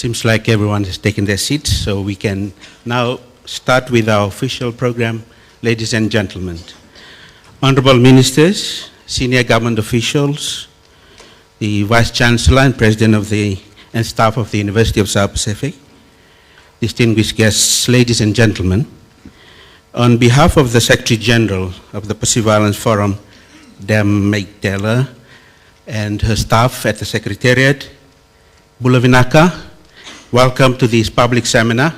Seems like everyone has taken their seats, so we can now start with our official program. Ladies and gentlemen, honorable ministers, senior government officials, the Vice Chancellor and President of and staff of the University of South Pacific, distinguished guests, ladies and gentlemen, on behalf of the Secretary General of the Pacific Islands Forum, Dem Meigtela, and her staff at the Secretariat. Bula Vinaka, welcome to this public seminar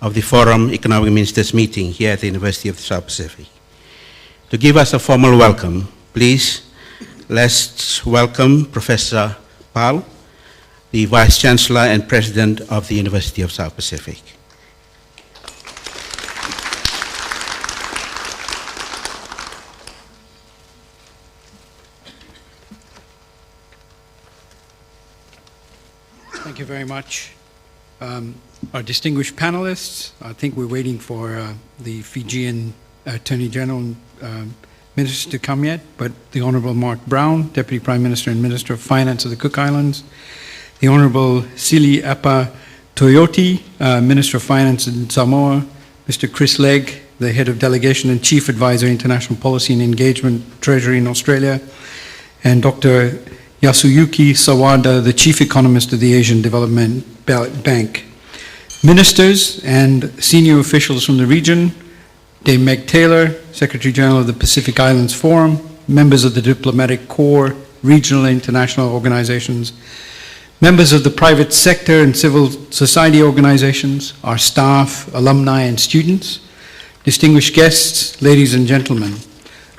of the Forum Economic Ministers meeting here at the University of the South Pacific. To give us a formal welcome, please, let's welcome Professor Pal, the Vice Chancellor and President of the University of South Pacific. Thank you very much. Our distinguished panelists, I think we're waiting for the Fijian Attorney General Minister to come yet, but the Honorable Mark Brown, Deputy Prime Minister and Minister of Finance of the Cook Islands, the Honorable Sili Apa Toyoti, Minister of Finance in Samoa, Mr. Chris Legg, the Head of Delegation and Chief Advisor, International Policy and Engagement, Treasury in Australia, and Dr. Yasuyuki Sawada, the Chief Economist of the Asian Development Bank. Ministers and senior officials from the region, Dame Meg Taylor, Secretary General of the Pacific Islands Forum, members of the Diplomatic Corps, regional and international organizations, members of the private sector and civil society organizations, our staff, alumni and students, distinguished guests, ladies and gentlemen,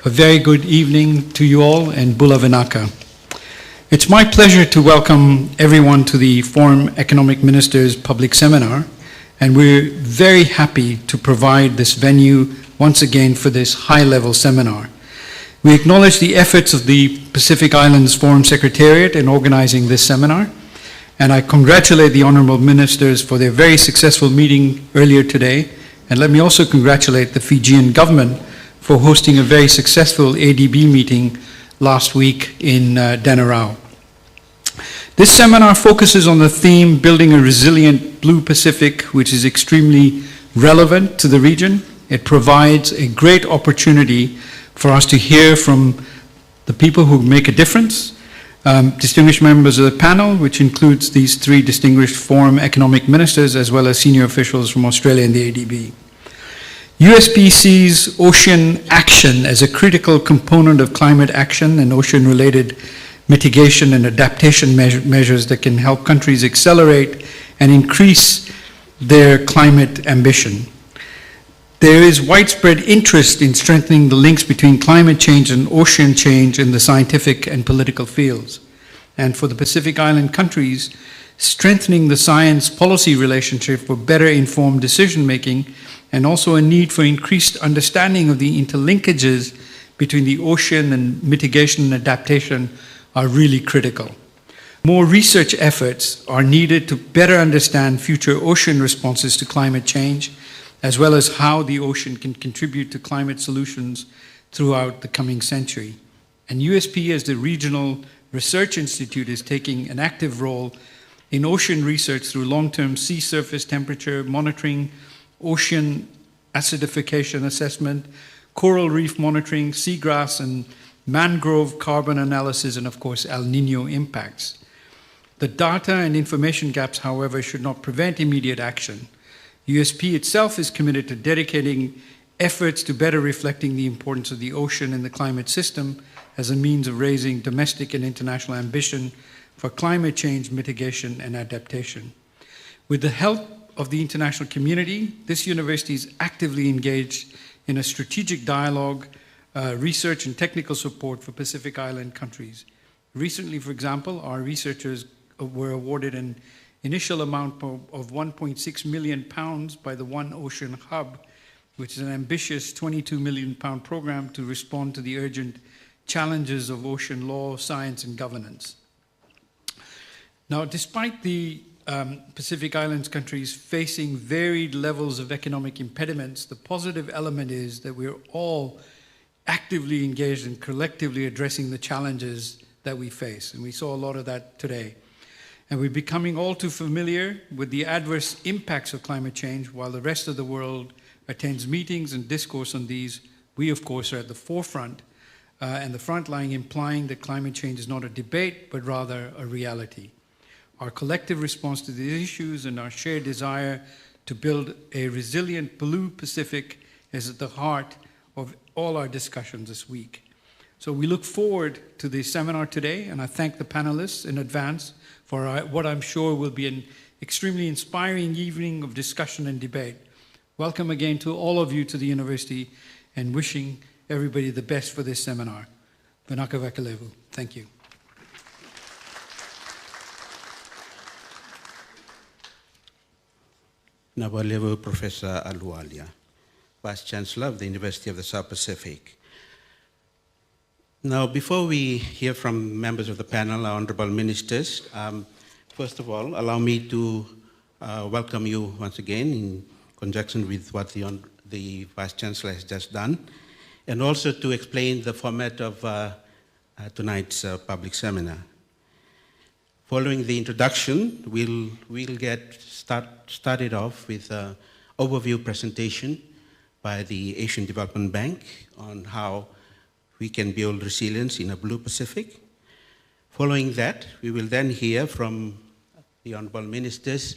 a very good evening to you all and Bula Vinaka. It's my pleasure to welcome everyone to the Forum Economic Ministers Public Seminar, and we're very happy to provide this venue once again for this high-level seminar. We acknowledge the efforts of the Pacific Islands Forum Secretariat in organizing this seminar, and I congratulate the Honorable Ministers for their very successful meeting earlier today, and let me also congratulate the Fijian government for hosting a very successful ADB meeting last week in Denarau. This seminar focuses on the theme Building a Resilient Blue Pacific, which is extremely relevant to the region. It provides a great opportunity for us to hear from the people who make a difference, distinguished members of the panel, which includes these three distinguished Forum Economic Ministers, as well as senior officials from Australia and the ADB. USP sees ocean action as a critical component of climate action and ocean-related mitigation and adaptation measures that can help countries accelerate and increase their climate ambition. There is widespread interest in strengthening the links between climate change and ocean change in the scientific and political fields. And for the Pacific Island countries, strengthening the science-policy relationship for better informed decision-making, and also a need for increased understanding of the interlinkages between the ocean and mitigation and adaptation are really critical. More research efforts are needed to better understand future ocean responses to climate change, as well as how the ocean can contribute to climate solutions throughout the coming century. And USP, as the regional research institute, is taking an active role in ocean research through long-term sea surface temperature monitoring, ocean acidification assessment, coral reef monitoring, seagrass and mangrove carbon analysis, and of course El Niño impacts. The data and information gaps, however, should not prevent immediate action. USP itself is committed to dedicating efforts to better reflecting the importance of the ocean in the climate system as a means of raising domestic and international ambition for climate change mitigation and adaptation. With the help of the international community, this university is actively engaged in a strategic dialogue, research and technical support for Pacific Island countries. Recently, for example, our researchers were awarded an initial amount of 1.6 million pounds by the One Ocean Hub, which is an ambitious 22 million pound program to respond to the urgent challenges of ocean law, science, and governance. Now, despite the Pacific Islands countries facing varied levels of economic impediments, the positive element is that we're all actively engaged in collectively addressing the challenges that we face. And we saw a lot of that today. And we're becoming all too familiar with the adverse impacts of climate change. While the rest of the world attends meetings and discourse on these, we, of course, are at the forefront and the front line, implying that climate change is not a debate, but rather a reality. Our collective response to these issues and our shared desire to build a resilient blue Pacific is at the heart of all our discussions this week. So we look forward to the seminar today, and I thank the panelists in advance for what I'm sure will be an extremely inspiring evening of discussion and debate. Welcome again to all of you to the university, and wishing everybody the best for this seminar. Vanaka Vakalevu. Thank you. Nabalevu Professor Aluwalia, Vice Chancellor of the University of the South Pacific. Now, before we hear from members of the panel, our honorable ministers, first of all, allow me to welcome you once again in conjunction with what the Vice Chancellor has just done, and also to explain the format of tonight's public seminar. Following the introduction, we'll get started off with an overview presentation by the Asian Development Bank on how we can build resilience in a blue Pacific. Following that, we will then hear from the honorable ministers,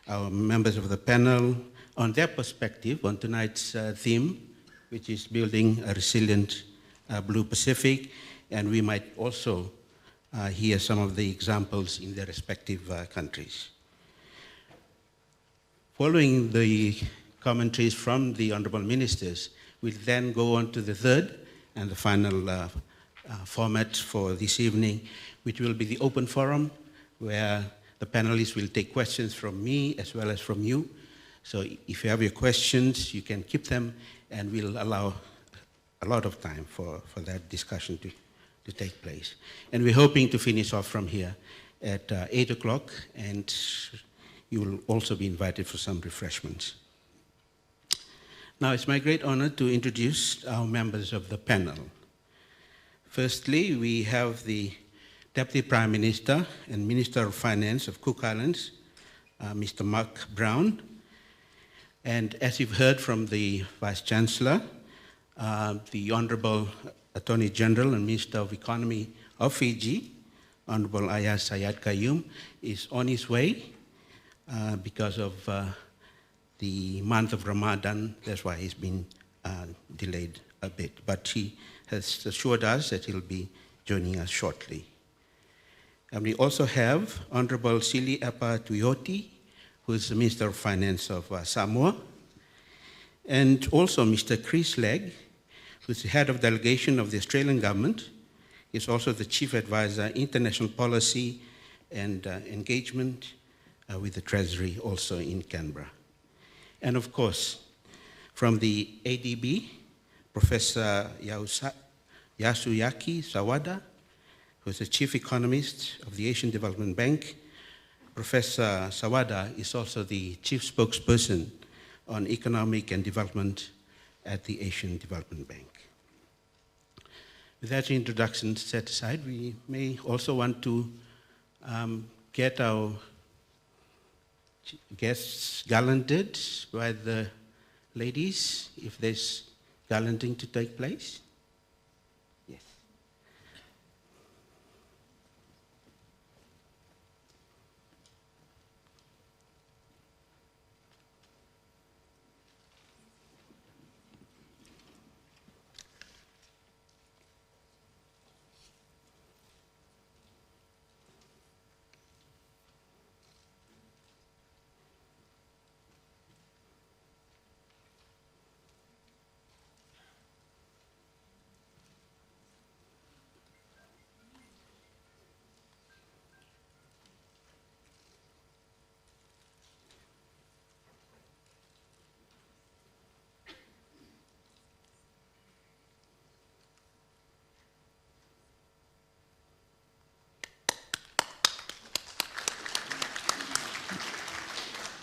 our members of the panel, on their perspective on tonight's theme, which is building a resilient blue Pacific, and we might also hear some of the examples in their respective countries. Following the commentaries from the honorable ministers, we'll then go on to the third and the final format for this evening, which will be the open forum, where the panelists will take questions from me as well as from you. So if you have your questions, you can keep them, and we'll allow a lot of time for that discussion to take place. And we're hoping to finish off from here at 8 o'clock, and you will also be invited for some refreshments. Now, it's my great honor to introduce our members of the panel. Firstly, we have the Deputy Prime Minister and Minister of Finance of Cook Islands, Mr. Mark Brown. And as you've heard from the Vice Chancellor, the Honorable Attorney General and Minister of Economy of Fiji, Honorable I.S. Qayyum, is on his way because of the month of Ramadan. That's why he's been delayed a bit. But he has assured us that he'll be joining us shortly. And we also have Honorable Sili Apa Tuyoti, who is the Minister of Finance of Samoa, and also Mr. Chris Legg, who's the head of delegation of the Australian government. He's also the Chief Advisor, International Policy and Engagement with the Treasury, also in Canberra. And of course, from the ADB, Professor Yasuyaki Sawada, who's the Chief Economist of the Asian Development Bank. Professor Sawada is also the Chief Spokesperson on Economic and Development at the Asian Development Bank. With that introduction set aside, we may also want to get our guests gallanted by the ladies, if there's gallanting to take place. Yes.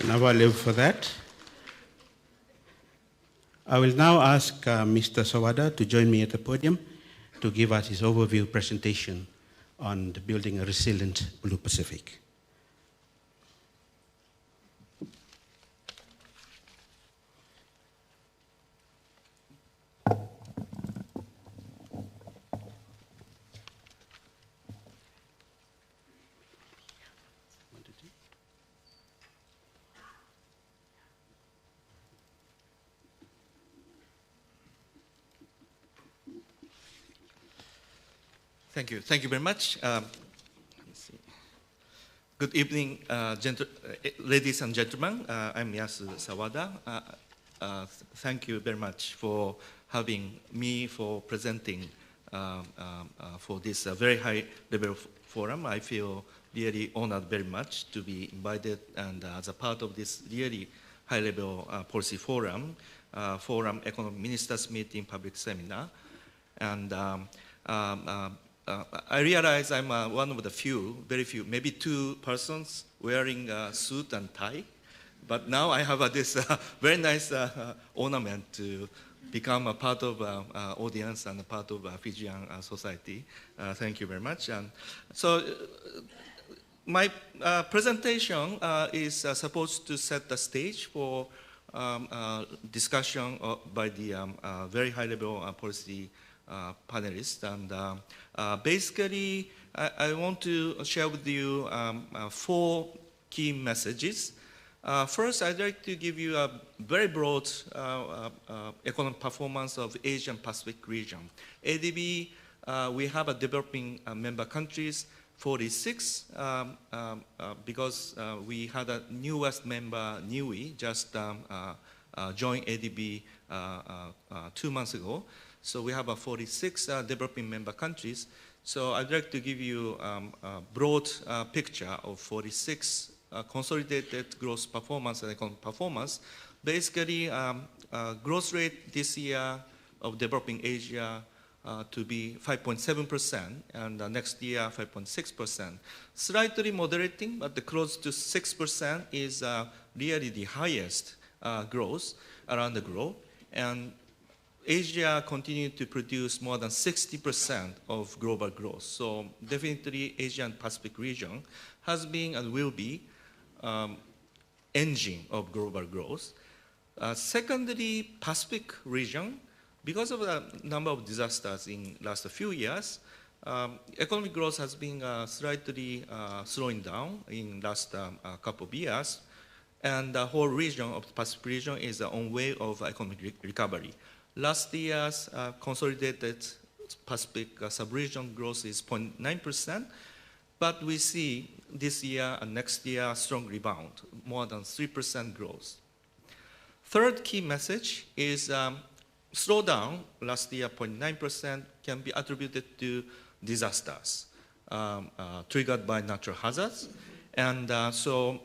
Now I live for that. I will now ask Mr. Sawada to join me at the podium to give us his overview presentation on the building a resilient Blue Pacific. Thank you. Thank you very much. Let me see. Good evening, ladies and gentlemen. I'm Yasu Sawada. Thank you very much for having me for presenting for this very high-level forum. I feel really honored very much to be invited and as a part of this really high-level policy forum, Forum Economic Ministers Meeting Public Seminar. And I realize I'm one of the few, very few, maybe two persons wearing a suit and tie. But now I have this very nice ornament to become a part of audience and a part of Fijian society. Thank you very much. And so my presentation is supposed to set the stage for discussion by the very high-level policy panelists. And basically, I want to share with you 4 key messages. First, I'd like to give you a very broad economic performance of Asian Pacific region. ADB, we have a developing member countries, 46, because we had a newest member, Niue, just joined ADB 2 months ago. So we have 46 developing member countries. So I'd like to give you a broad picture of 46 consolidated growth performance and economic performance. Basically, growth rate this year of developing Asia to be 5.7%, and next year 5.6%. Slightly moderating, but the close to 6% is really the highest growth around the globe. And Asia continued to produce more than 60% of global growth. So definitely Asian Pacific region has been and will be engine of global growth. Secondly, Pacific region, because of the number of disasters in last few years, economic growth has been slightly slowing down in last couple of years, and the whole region of the Pacific region is on way of economic recovery. Last year's consolidated Pacific sub-region growth is 0.9%, but we see this year and next year strong rebound, more than 3% growth. Third key message is slowdown, last year 0.9%, can be attributed to disasters triggered by natural hazards. And so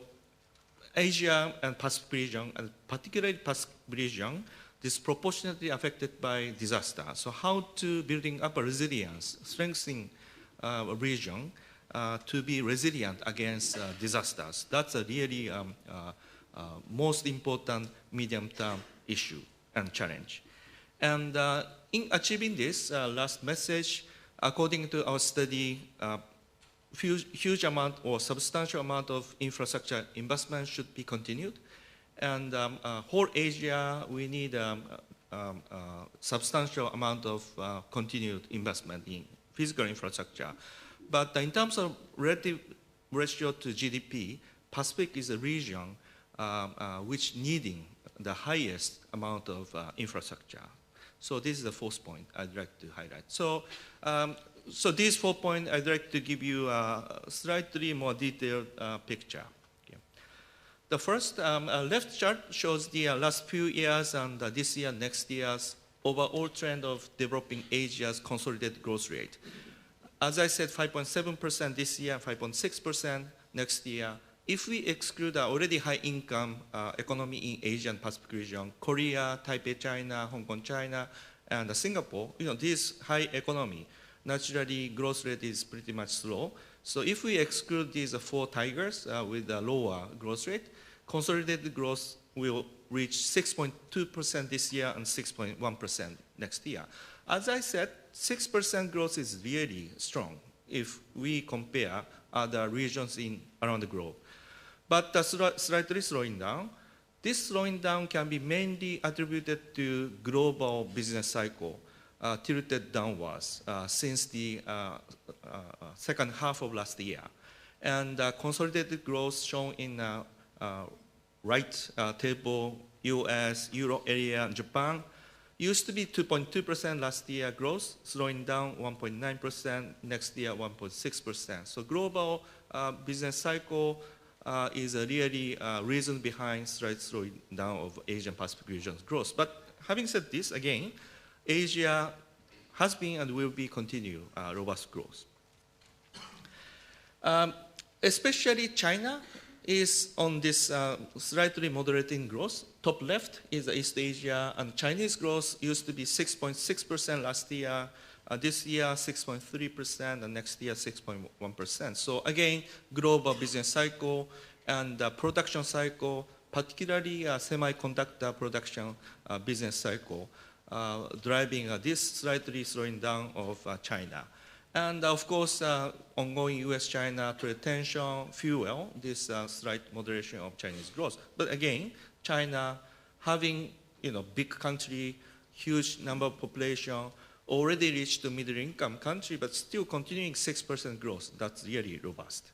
Asia and Pacific region, and particularly Pacific region, disproportionately affected by disaster. So how to building up a resilience, strengthening a region to be resilient against disasters. That's a really most important medium-term issue and challenge. And in achieving this last message, according to our study, huge amount or substantial amount of infrastructure investment should be continued. And whole Asia, we need substantial amount of continued investment in physical infrastructure. But in terms of relative ratio to GDP, Pacific is a region which needing the highest amount of infrastructure. So this is the fourth point I'd like to highlight. So, so these 4 points, I'd like to give you a slightly more detailed picture. Okay. The first left chart shows the last few years and this year, next year's overall trend of developing Asia's consolidated growth rate. As I said, 5.7% this year, 5.6% next year. If we exclude already high income economy in Asia and Pacific region, Korea, Taipei, China, Hong Kong, China, and Singapore, this high economy, naturally growth rate is pretty much slow. So if we exclude these 4 tigers with a lower growth rate, consolidated growth will reach 6.2% this year and 6.1% next year. As I said, 6% growth is really strong if we compare other regions around the globe. But slightly slowing down. This slowing down can be mainly attributed to global business cycle tilted downwards since the second half of last year. And consolidated growth shown in right table, US, Euro area, and Japan, Used to be 2.2% last year growth, slowing down 1.9%, next year 1.6%. So global business cycle is a really reason behind slight slowing down of Asian Pacific region's growth. But having said this, again, Asia has been and will be continue robust growth. Especially China is on this slightly moderating growth. Top left is East Asia, and Chinese growth used to be 6.6% last year. This year, 6.3%, and next year, 6.1%. So again, global business cycle and production cycle, particularly semiconductor production business cycle, driving this slightly slowing down of China. And of course, ongoing US-China trade tension fuel this slight moderation of Chinese growth. But again, China having big country, huge number of population, already reached the middle income country, but still continuing 6% growth. That's really robust.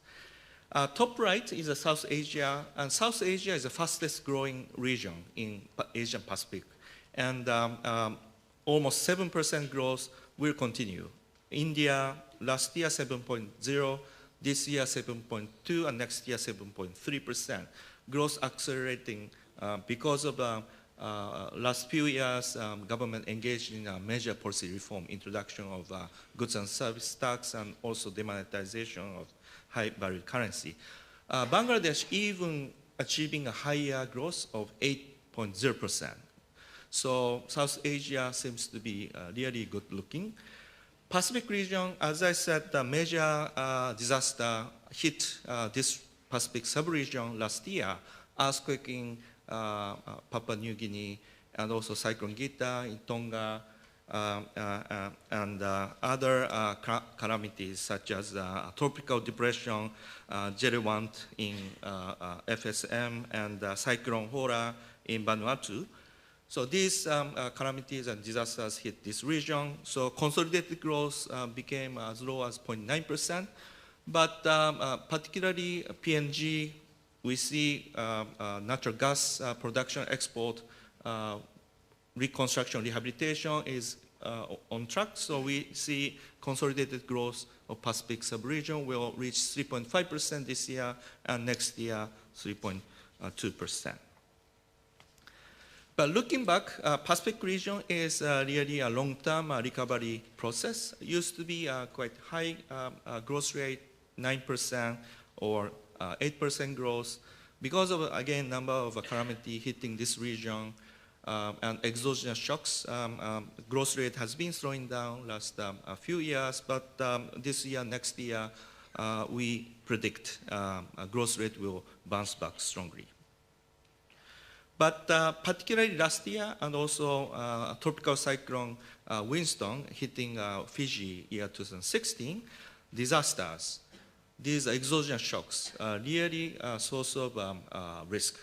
Top right is South Asia, and South Asia is the fastest growing region in Asian Pacific. And almost 7% growth will continue. India, last year 7.0, this year 7.2, and next year 7.3%. Growth accelerating because of last few years, government engaged in a major policy reform, introduction of goods and service tax, and also demonetization of high-value currency. Bangladesh even achieving a higher growth of 8.0%. So South Asia seems to be really good looking. Pacific region, as I said, the major disaster hit this Pacific sub-region last year, earthquake in Papua New Guinea, and also Cyclone Gita in Tonga, and other calamities such as tropical depression, Jellywant in FSM, and Cyclone Hora in Vanuatu. So these calamities and disasters hit this region. So consolidated growth became as low as 0.9%. But particularly PNG, we see natural gas production export, reconstruction, rehabilitation is on track. So we see consolidated growth of Pacific sub-region will reach 3.5% this year, and next year 3.2%. But looking back, Pacific region is really a long-term recovery process. It used to be quite high growth rate, 9% or 8% growth. Because of, again, number of calamity hitting this region and exogenous shocks, growth rate has been slowing down last a few years, but this year, next year, we predict growth rate will bounce back strongly. But particularly last year, and also tropical cyclone Winston hitting Fiji year 2016, disasters, these exogenous shocks really a source of risk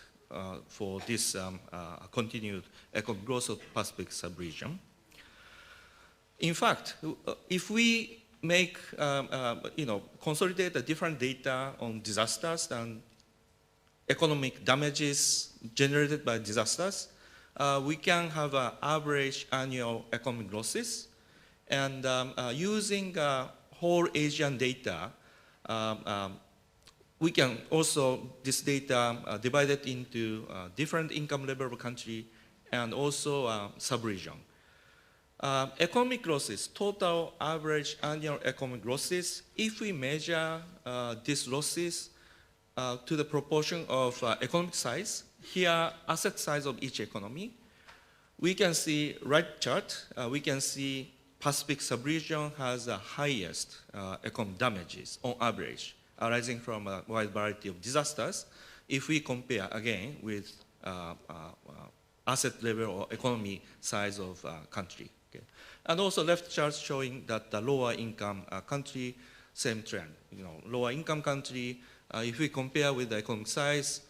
for this continued economic growth of Pacific sub-region. In fact, if we make, consolidate the different data on disasters and economic damages generated by disasters, we can have an average annual economic losses. And using whole Asian data, we can also, this data divided into different income level of country and also sub-region. Economic losses, total average annual economic losses, if we measure these losses to the proportion of economic size, here asset size of each economy, we can see right chart, we can see Pacific sub-region has the highest economic damages on average arising from a wide variety of disasters if we compare again with asset level or economy size of country. Okay. And also left chart showing that the lower income country, same trend. Lower income country, if we compare with the economic size,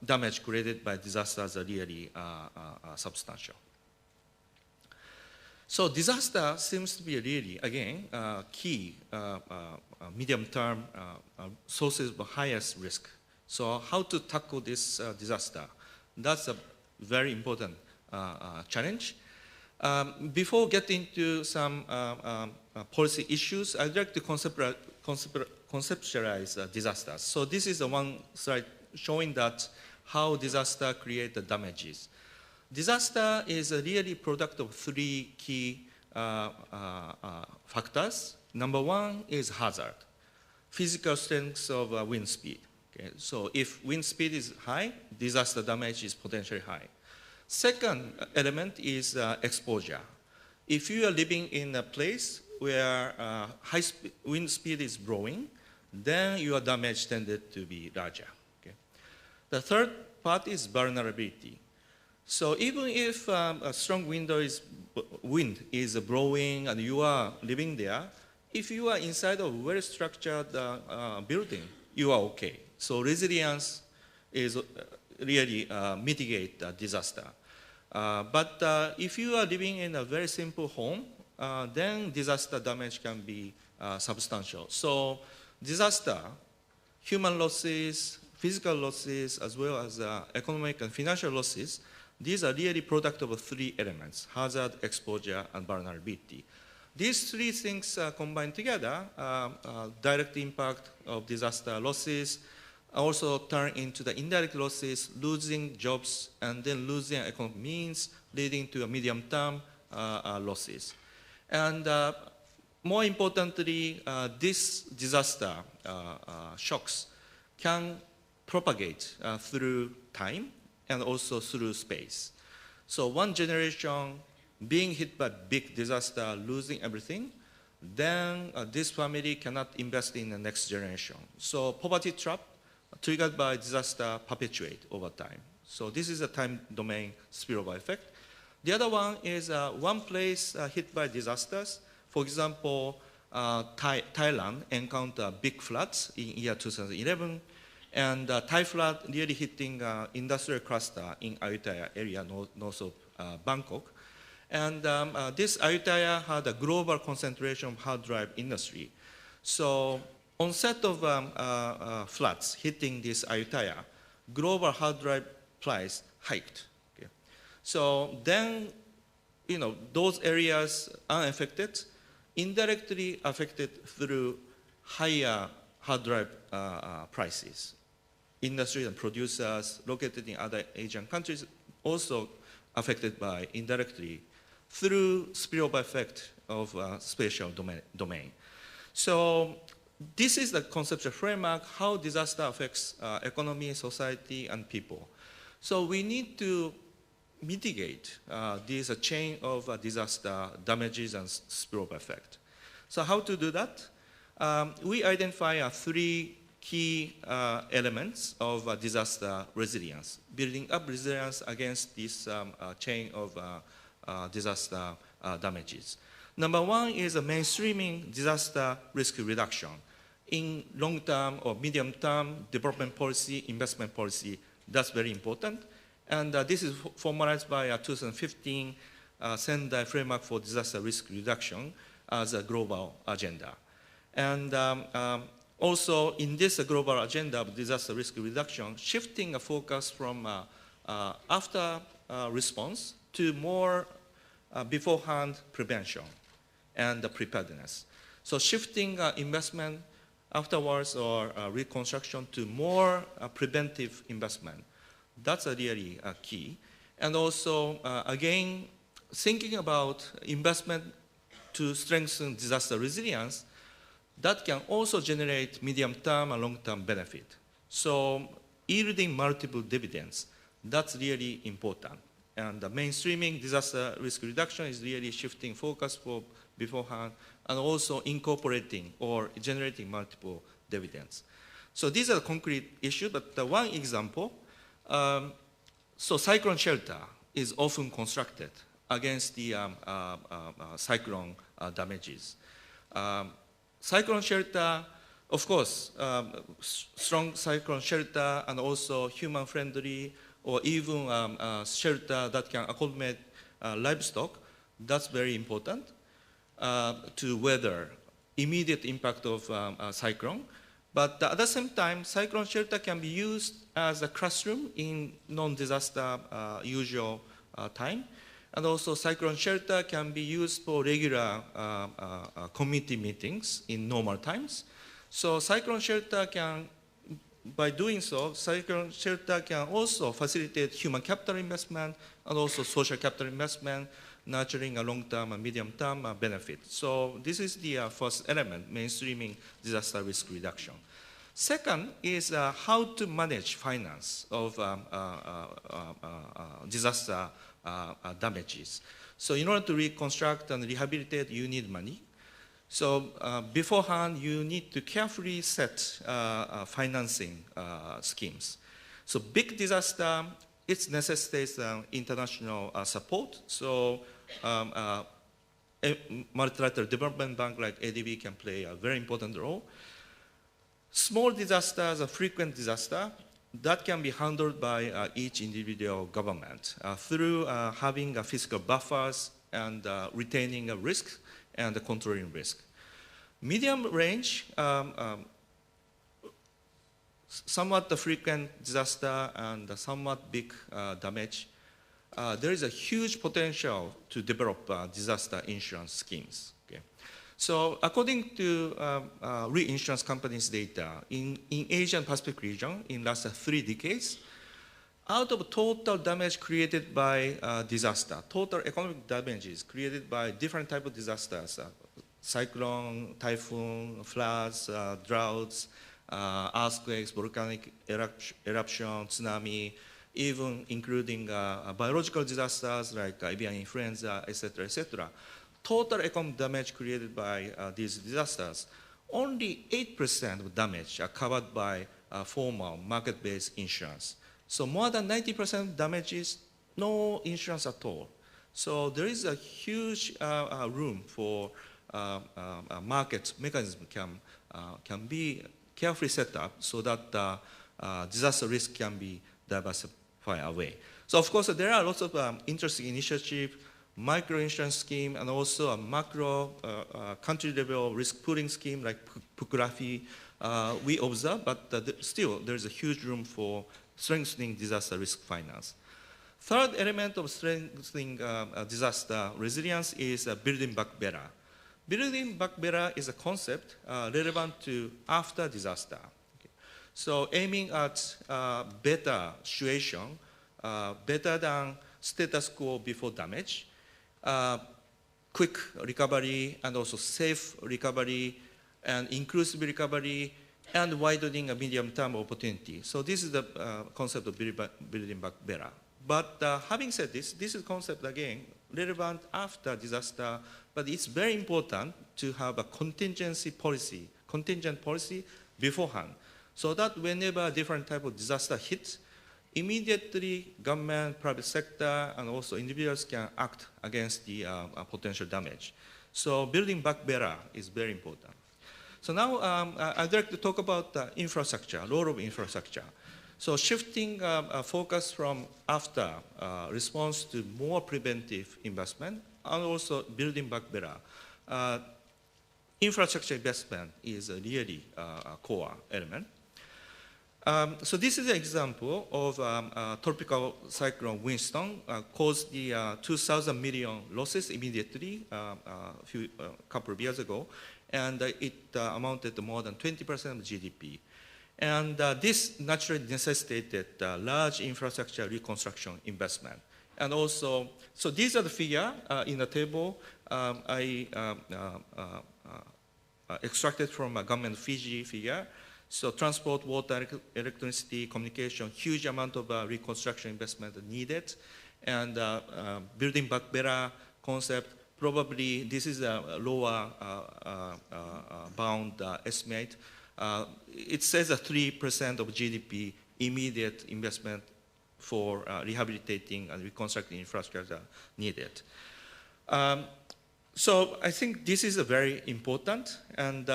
damage created by disasters are really substantial. So disaster seems to be really, again, key medium-term sources of highest risk. So how to tackle this disaster? That's a very important challenge. Before getting to some policy issues, I'd like to conceptualize disasters. So this is the one slide showing that how disaster create the damages. Disaster is a really product of three key factors. Number one is hazard, physical strength of wind speed. Okay? So if wind speed is high, disaster damage is potentially high. Second element is exposure. If you are living in a place where wind speed is blowing, then your damage tended to be larger. Okay? The third part is vulnerability. So even if a strong wind is blowing and you are living there, if you are inside a well-structured building, you are okay. So resilience is really mitigate disaster. But if you are living in a very simple home, then disaster damage can be substantial. So disaster, human losses, physical losses, as well as economic and financial losses, these are really product of three elements: hazard, exposure, and vulnerability. These three things combined together, direct impact of disaster losses, also turn into the indirect losses, losing jobs, and then losing economic means, leading to a medium-term losses. And more importantly, this disaster shocks can propagate through time and also through space. So one generation being hit by big disaster, losing everything, then this family cannot invest in the next generation. So poverty trap triggered by disaster perpetuate over time. So this is a time domain spillover effect. The other one is one place hit by disasters. For example, Thailand encountered big floods in year 2011, and Thai flood really hitting industrial cluster in Ayutthaya area north of Bangkok. And this Ayutthaya had a global concentration of hard drive industry. So onset of floods hitting this Ayutthaya, global hard drive price hiked. Okay. So then, those areas unaffected, indirectly affected through higher hard drive prices. Industry and producers located in other Asian countries also affected by indirectly through spillover effect of spatial domain. So this is the conceptual framework, how disaster affects economy, society, and people. So we need to mitigate this chain of disaster damages and spillover effect. So how to do that? We identify three key elements of disaster resilience, building up resilience against this chain of disaster damages. Number one is mainstreaming disaster risk reduction in long-term or medium-term development policy, investment policy. That's very important. And this is formalized by a 2015 Sendai Framework for Disaster Risk Reduction as a global agenda. And also in this global agenda of disaster risk reduction, shifting a focus from after response to more beforehand prevention and preparedness. So shifting investment afterwards or reconstruction to more preventive investment. That's really key. And also, again, thinking about investment to strengthen disaster resilience, that can also generate medium-term and long-term benefit. So yielding multiple dividends, that's really important. And the mainstreaming disaster risk reduction is really shifting focus for beforehand and also incorporating or generating multiple dividends. So these are concrete issues, but the one example, so cyclone shelter is often constructed against the cyclone damages. Cyclone shelter, of course, strong cyclone shelter and also human-friendly or even shelter that can accommodate livestock, that's very important to weather immediate impact of cyclone. But at the same time, cyclone shelter can be used as a classroom in non-disaster usual time. And also cyclone shelter can be used for regular community meetings in normal times. So cyclone shelter can, by doing so, cyclone shelter can also facilitate human capital investment and also social capital investment, nurturing a long-term and medium-term benefit. So this is the first element, mainstreaming disaster risk reduction. Second is how to manage finance of disaster damages. So in order to reconstruct and rehabilitate, you need money. So beforehand, you need to carefully set financing schemes. So big disaster, it necessitates international support. So a multilateral development bank like ADB can play a very important role. Small disasters, a frequent disaster, that can be handled by each individual government through having fiscal buffers and retaining a risk and controlling risk. Medium range, somewhat frequent disaster and somewhat big damage, there is a huge potential to develop disaster insurance schemes. Okay? So according to reinsurance companies' data, in Asian Pacific region, in last 3 decades, out of total damage created by disaster, total economic damages created by different type of disasters, cyclone, typhoon, floods, droughts, earthquakes, volcanic eruption, tsunami, even including biological disasters like avian influenza, etc., etc. Total economic damage created by these disasters, only 8% of damage are covered by formal market-based insurance. So more than 90% damages, no insurance at all. So there is a huge room for market mechanism can be carefully set up so that disaster risk can be diversified away. So of course there are lots of interesting initiatives, micro insurance scheme, and also a macro country level risk pooling scheme like Pukrafi we observe, but still there is a huge room for strengthening disaster risk finance. Third element of strengthening disaster resilience is building back better. Building back better is a concept relevant to after disaster. Okay. So aiming at better situation, better than status quo before damage, quick recovery and also safe recovery and inclusive recovery and widening a medium-term opportunity. So this is the concept of building back better. But having said this is a concept again relevant after disaster, but it's very important to have a contingent policy beforehand, so that whenever different type of disaster hits, immediately government, private sector, and also individuals can act against the potential damage. So building back better is very important. So now I'd like to talk about infrastructure, role of infrastructure. So shifting focus from after response to more preventive investment and also building back better. Infrastructure investment is a really core element. So this is an example of tropical cyclone Winston caused the 2,000 million losses immediately a couple of years ago, and it amounted to more than 20% of GDP. And this naturally necessitated large infrastructure reconstruction investment. And also, so these are the figures in the table I extracted from a government Fiji figure. So transport, water, electricity, communication, huge amount of reconstruction investment needed. And building back better concept, probably this is a lower bound estimate. It says that 3% of GDP immediate investment for rehabilitating and reconstructing infrastructure needed. So I think this is very important, and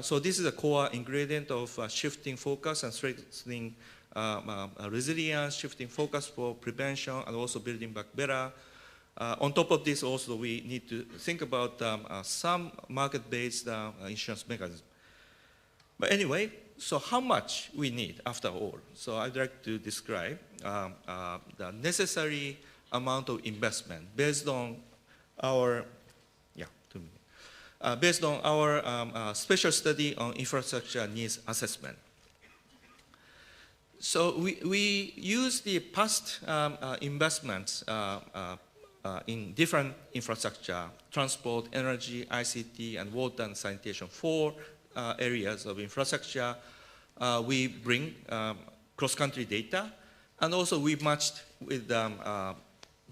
so this is a core ingredient of shifting focus and strengthening resilience, shifting focus for prevention, and also building back better. On top of this, also we need to think about some market-based insurance mechanism. But anyway, so how much we need after all? So I'd like to describe the necessary amount of investment based on our, yeah, 2 minutes. Based on our special study on infrastructure needs assessment. So we use the past investments in different infrastructure, transport, energy, ICT, and water and sanitation, 4 areas of infrastructure. We bring cross-country data, and also we matched with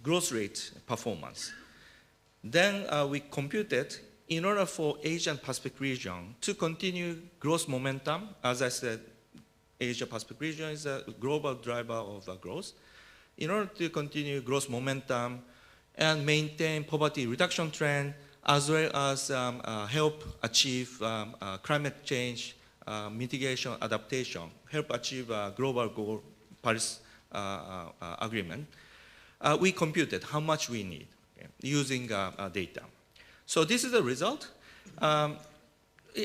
growth rate performance. Then we computed, in order for Asia and Pacific region to continue growth momentum, as I said, Asia Pacific region is a global driver of growth. In order to continue growth momentum and maintain poverty reduction trend, as well as help achieve climate change mitigation adaptation, help achieve global goal Paris agreement, we computed how much we need, okay, using data. So this is the result.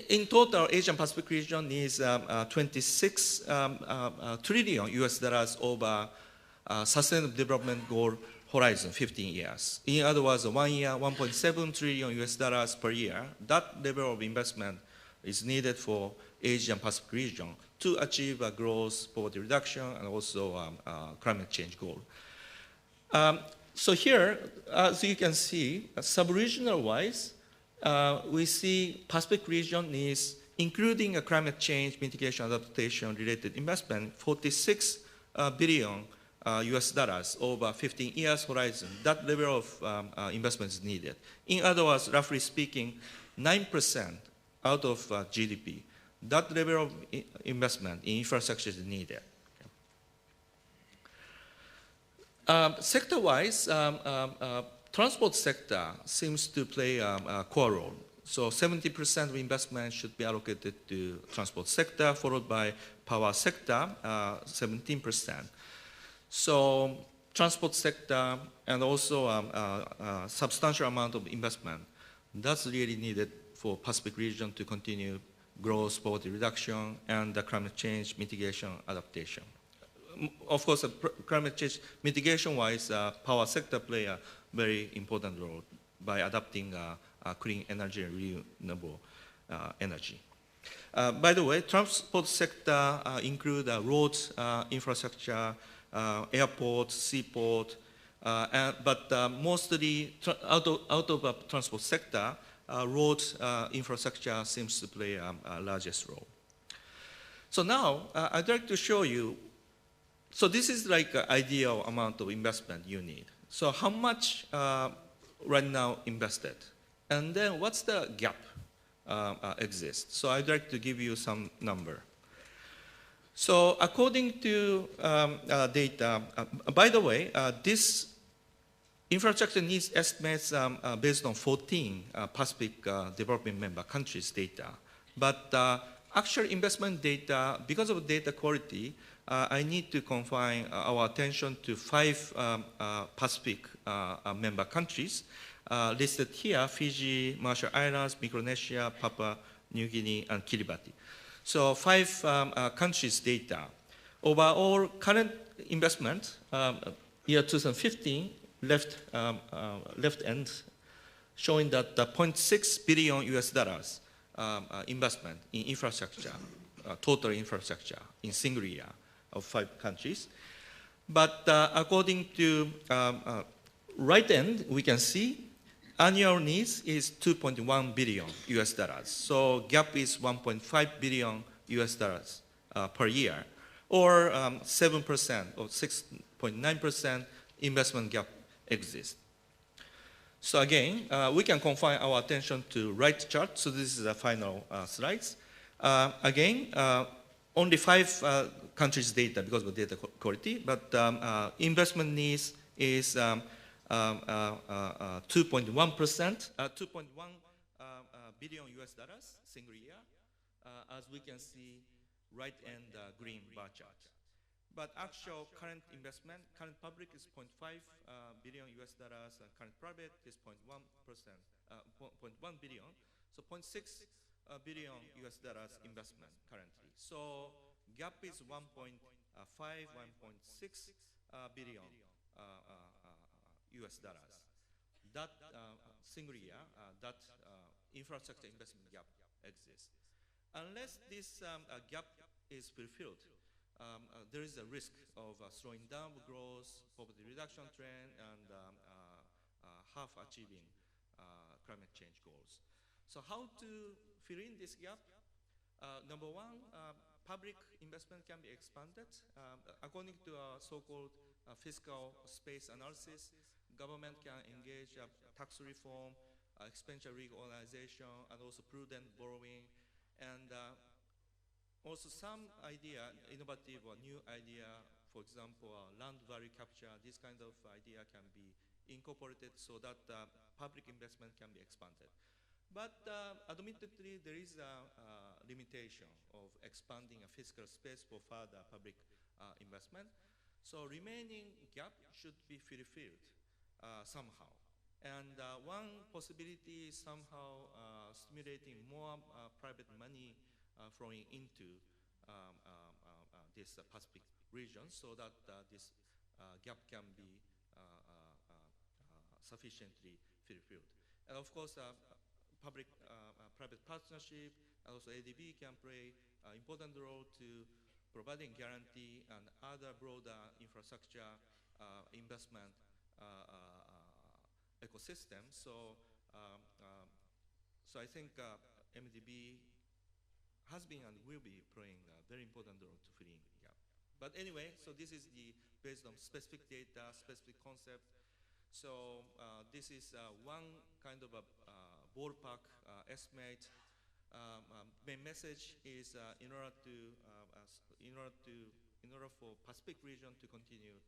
In total, Asian Pacific region needs 26 trillion US dollars over Sustainable Development Goal horizon, 15 years. In other words, 1 year, 1.7 trillion US dollars per year. That level of investment is needed for Asian Pacific region to achieve growth, poverty reduction, and also climate change goal. So here, as you can see, sub-regional wise, we see Pacific region needs, including a climate change mitigation adaptation related investment, 46 billion US dollars over 15 years horizon. That level of investment is needed. In other words, roughly speaking, 9% out of GDP. That level of investment in infrastructure is needed. Sector-wise, transport sector seems to play a core role. So 70% of investment should be allocated to transport sector, followed by power sector, 17%. So transport sector and also a substantial amount of investment, that's really needed for Pacific region to continue growth, poverty reduction, and the climate change mitigation adaptation. Of course, climate change mitigation-wise, power sector play a very important role by adapting clean energy and renewable energy. By the way, transport sector include roads, infrastructure, airport, seaport, but mostly out of transport sector, road infrastructure seems to play a largest role. So now, I'd like to show you, so this is like an ideal amount of investment you need. So how much right now invested? And then what's the gap exists? So I'd like to give you some number. So according to data, by the way, this infrastructure needs estimates based on 14 Pacific development member countries' data. But actual investment data, because of data quality, I need to confine our attention to 5 Pacific member countries listed here: Fiji, Marshall Islands, Micronesia, Papua New Guinea, and Kiribati. So 5 countries' data. Overall current investment, year 2015, left end, showing that 0.6 billion US dollars investment in infrastructure, total infrastructure in single year of 5 countries. But according to right end, we can see annual needs is 2.1 billion US dollars. So gap is 1.5 billion US dollars per year, or 7% or 6.9% investment gap exists. So again, we can confine our attention to right chart. So this is the final slides. Again, only 5 countries' data because of data quality, but investment needs is 2.1%, 2.1 billion US dollars single year, as we can see right end green bar chart. But actual current investment, current public is 0.5 billion US dollars, and current private is 0.1 billion. So 0.6 billion US dollars investment currently. So gap is 1.5, 1.6 billion US dollars. That single year, that infrastructure investment gap exists. Unless this gap is fulfilled, there is a risk of slowing down growth, poverty reduction trend, and half achieving climate change goals. So how to fill in this gap? Number one, public investment can be expanded. According to a so-called fiscal space analysis, government can engage tax reform, expenditure reorganization, and also prudent borrowing, and also some idea, innovative or new idea, for example, land value capture, this kind of idea can be incorporated so that public investment can be expanded. But admittedly, there is a limitation of expanding a fiscal space for further public investment. So remaining gap should be fulfilled somehow. And one possibility is somehow stimulating more private money flowing into this Pacific region so that this gap can be sufficiently fulfilled. And of course, public-private partnership and also ADB can play an important role to providing guarantee and other broader infrastructure investment ecosystem. So, so I think MDB has been and will be playing a very important role to fill in the gap. But anyway, so this is based on specific data, specific concept. So this is one kind of a ballpark estimate. Main message is in order for Pacific region to continue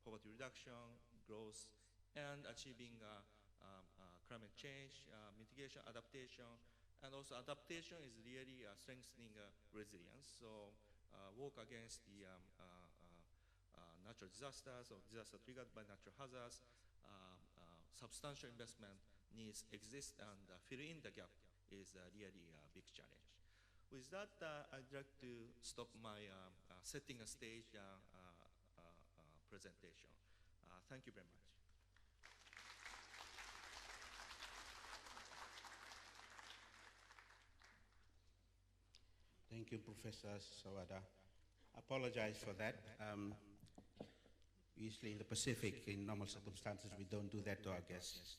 poverty reduction, growth, and achieving climate change, mitigation, adaptation, and also adaptation is really strengthening resilience. So work against the natural disasters or disaster triggered by natural hazards, substantial investment needs exist, and filling in the gap is really a big challenge. With that, I'd like to stop my setting a stage presentation. Thank you very much. Thank you, Professor Sawada. Apologize for that. Usually in the Pacific, in normal circumstances, we don't do that to our guests.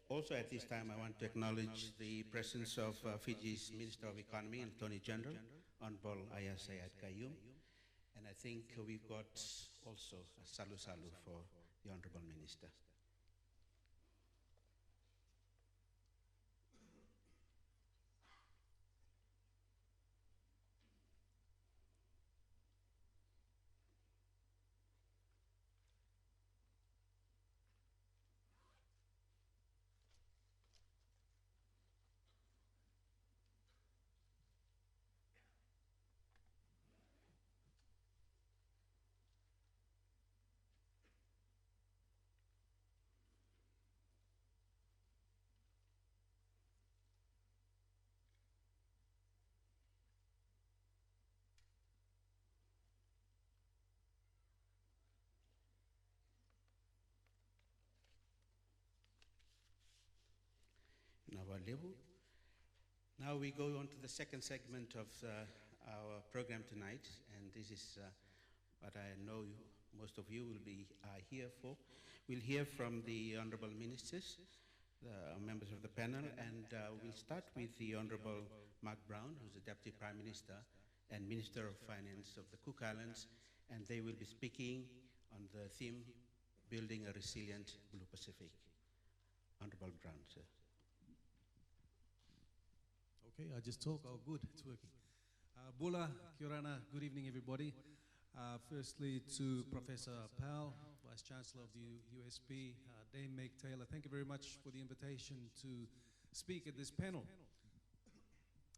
Also at this time, I want to acknowledge the presence of Fiji's Minister of Economy and Attorney General, Honorable I.S. Qayyum. And I think we've got also a salu for the Honorable Minister. Now we go on to the second segment of our program tonight, and this is what I know most of you will be here for. We'll hear from the Honorable Ministers, the members of the panel, and we'll start with the Honorable Mark Brown, who's the Deputy Prime Minister and Minister of Finance of the Cook Islands, and they will be speaking on the theme, Building a Resilient Blue Pacific. Honorable Brown, sir. Okay, I just talk. Oh, good, it's working. Bula, Kia orana, good evening, everybody. Firstly, to Professor Powell, Vice Chancellor of the USB, Dame Meg Taylor, thank you very much for the invitation to speak at this panel.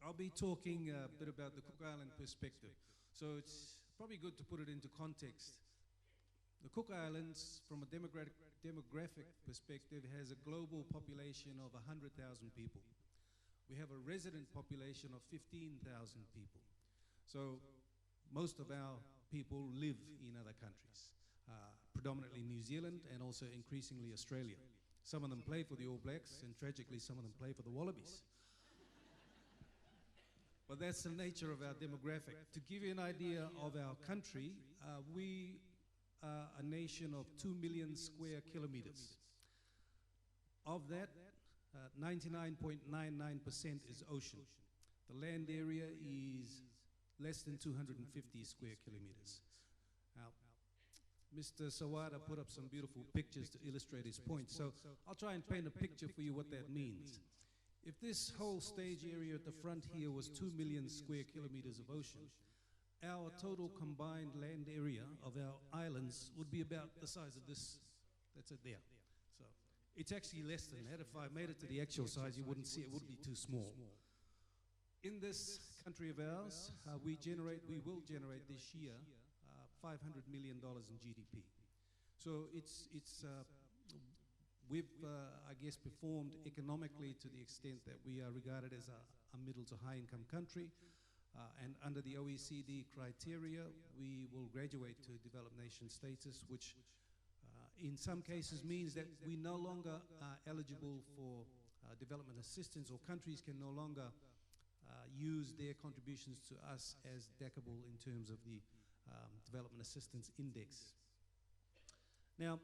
I'll be talking a bit about the Cook Island perspective. So it's probably good to put it into context. The Cook Islands, from a demographic perspective, has a global population of 100,000 people. We have a resident population of 15,000 people. So most of our people live in other countries. predominantly New Zealand and also increasingly Australia. Some of them play for the All Blacks, and tragically some of them play for the Wallabies. But that's the nature of our demographic. To give you an idea of our country, we are a nation of 2 million square kilometers. Of that, 99.99% is ocean. The land area is less than 250 square kilometers. Now, Mr. Sawada put up some beautiful pictures to illustrate his point, so I'll try and paint a picture for you what that means. If this whole stage area at the front here was 2 million square kilometers of ocean, our total combined land area of our islands would be about the size of this, that's it there. So it's actually less than that. If I made it to the actual size, you wouldn't see it, would be too small. In this country of ours, we will generate this year $500 million in GDP. So we've, I guess, performed economically to the extent that we are regarded as a middle to high income country. And under the OECD criteria, we will graduate to developed nation status, which in some cases means that we no longer are eligible for development assistance, or countries can no longer use their contributions to us as deckable in terms of the Development Assistance Index. Now,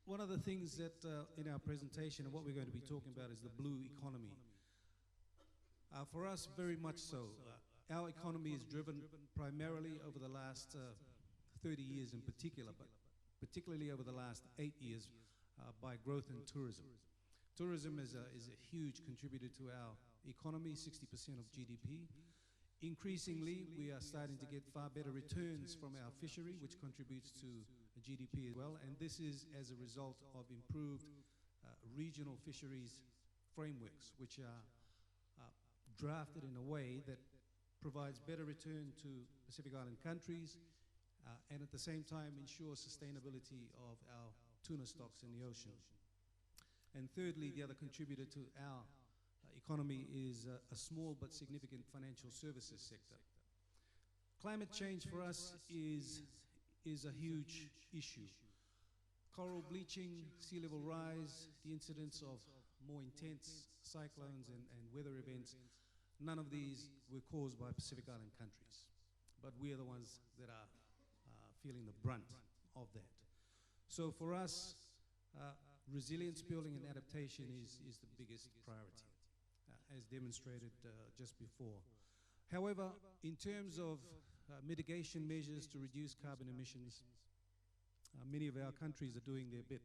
one of the things that in our presentation and what we're going to be talking about is the blue economy. For us, very much so. Our economy is driven primarily over the last 30 years in particular, but particularly over the last 8 years by growth in tourism. Tourism is a huge contributor to our economy, 60% of GDP. Increasingly, we are starting to get far better returns from our fishery, which contributes to GDP as well, and this is as a result of improved regional fisheries frameworks, which are drafted in a way that provides better return to Pacific Island countries and at the same time ensures sustainability of our tuna stocks in the ocean. And thirdly, the other contributor to our economy is a small but significant financial services sector. Climate change for us is a huge issue. Coral bleaching, sea level rise, the incidence of more intense cyclones and weather events, none of these were caused by Pacific Island countries. But we are the ones that are feeling the brunt of that. So for us, resilience building and adaptation is the biggest priority, as demonstrated just before. However, in terms of mitigation measures to reduce carbon emissions, many of our countries are doing their bit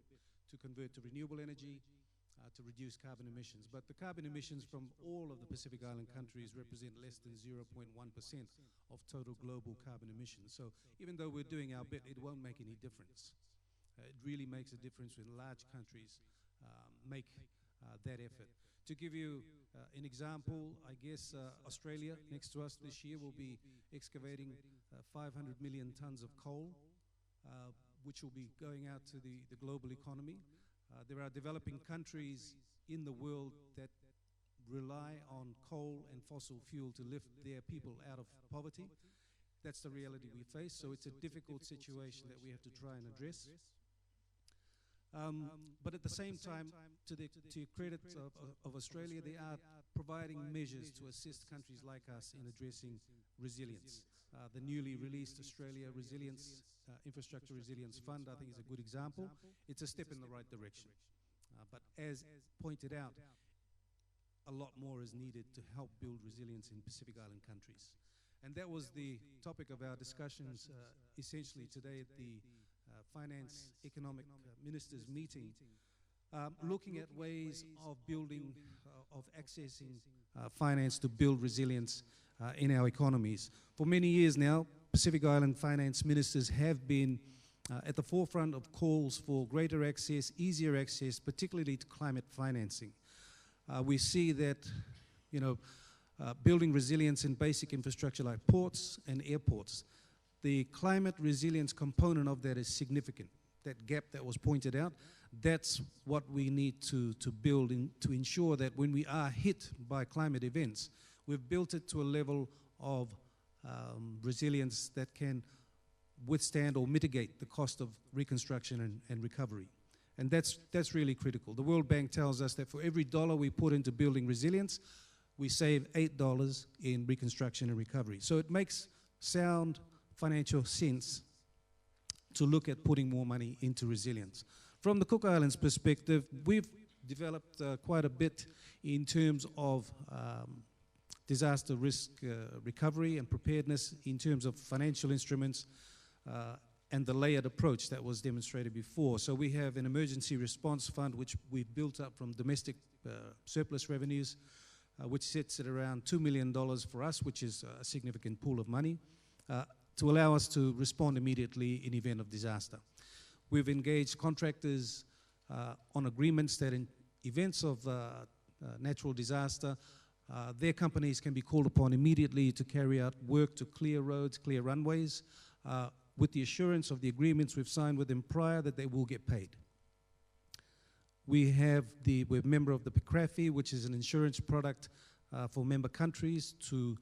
to convert to renewable energy, to reduce carbon emissions. But the carbon emissions from all of the Pacific Island countries represent less than 0.1% of total global carbon emissions. So even though we're doing our bit, it won't make any difference. It really makes a difference when large countries make that effort. To give you an example, I guess Australia, next to us this year, will be excavating 500 million tons of coal, which will be going out to the global economy. There are developing countries in the world that rely on coal and fossil fuel to lift their people out of poverty. That's the reality we face, so it's a difficult situation that we have to try and address. But at the same time, to credit of Australia, they are providing measures to assist countries like us in addressing resilience. The newly released Australia Infrastructure Resilience Fund, I think, is a good example. It's a step in the right direction. But as pointed out, a lot more is needed to help build resilience in Pacific Island countries. And that was the topic of our discussions essentially today at the Finance Economic Ministers meeting, looking at ways of building, of accessing finance to build resilience in our economies. For many years now, Pacific Island finance ministers have been at the forefront of calls for greater access, easier access, particularly to climate financing. We see that, building resilience in basic infrastructure like ports and airports, the climate resilience component of that is significant. That gap that was pointed out, that's what we need to build to ensure that when we are hit by climate events, we've built it to a level of resilience that can withstand or mitigate the cost of reconstruction and recovery. And that's really critical. The World Bank tells us that for every dollar we put into building resilience, we save $8 in reconstruction and recovery. So it makes sound financial sense to look at putting more money into resilience. From the Cook Islands perspective, we've developed quite a bit in terms of disaster risk recovery and preparedness in terms of financial instruments and the layered approach that was demonstrated before. So we have an emergency response fund which we've built up from domestic surplus revenues, which sits at around $2 million for us, which is a significant pool of money, to allow us to respond immediately in event of disaster. We've engaged contractors on agreements that in events of natural disaster, their companies can be called upon immediately to carry out work to clear roads, clear runways, with the assurance of the agreements we've signed with them prior that they will get paid. We're a member of the PCRAFI, which is an insurance product for member countries to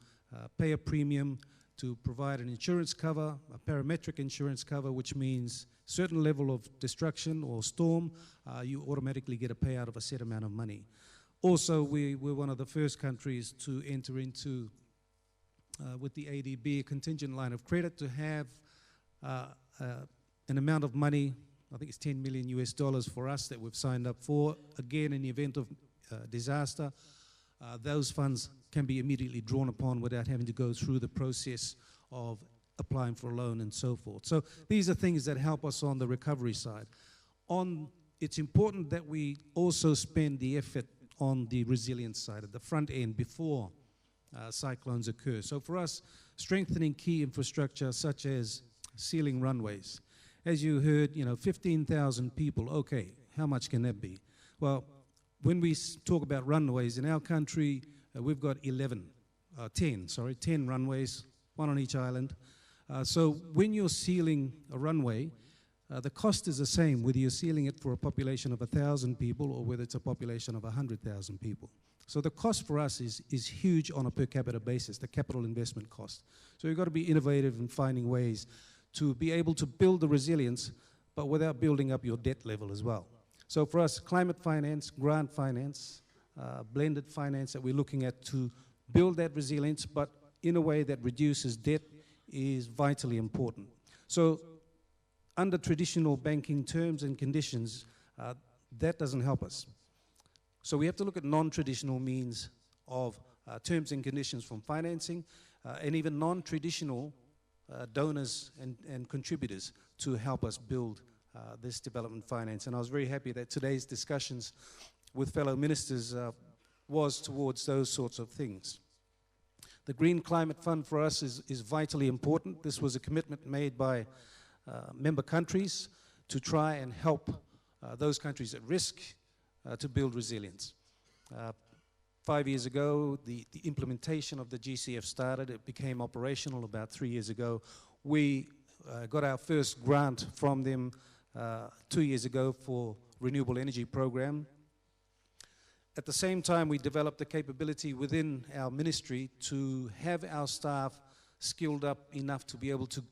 pay a premium to provide an insurance cover, a parametric insurance cover, which means certain level of destruction or storm, you automatically get a payout of a set amount of money. Also, we're one of the first countries to enter into, with the ADB, a contingent line of credit to have an amount of money, I think it's $10 million US for us that we've signed up for. Again, in the event of disaster, those funds can be immediately drawn upon without having to go through the process of applying for a loan and so forth. So these are things that help us on the recovery side. It's important that we also spend the effort on the resilience side, at the front end, before cyclones occur. So for us, strengthening key infrastructure such as sealing runways. As you heard, 15,000 people, okay, how much can that be? Well, when we talk about runways in our country, we've got 10 runways, one on each island. So when you're sealing a runway, the cost is the same whether you're sealing it for a population of 1,000 people or whether it's a population of 100,000 people. So the cost for us is huge on a per capita basis, the capital investment cost. So you've got to be innovative in finding ways to be able to build the resilience, but without building up your debt level as well. So for us, climate finance, grant finance, blended finance that we're looking at to build that resilience, but in a way that reduces debt is vitally important. So under traditional banking terms and conditions, that doesn't help us. So we have to look at non-traditional means of terms and conditions from financing, and even non-traditional donors and contributors to help us build this development finance. And I was very happy that today's discussions with fellow ministers was towards those sorts of things. The Green Climate Fund for us is vitally important. This was a commitment made by member countries to try and help those countries at risk to build resilience. 5 years ago, the implementation of the GCF started. It became operational about 3 years ago. We got our first grant from them 2 years ago for renewable energy program. At the same time, we developed the capability within our ministry to have our staff skilled up enough to be able to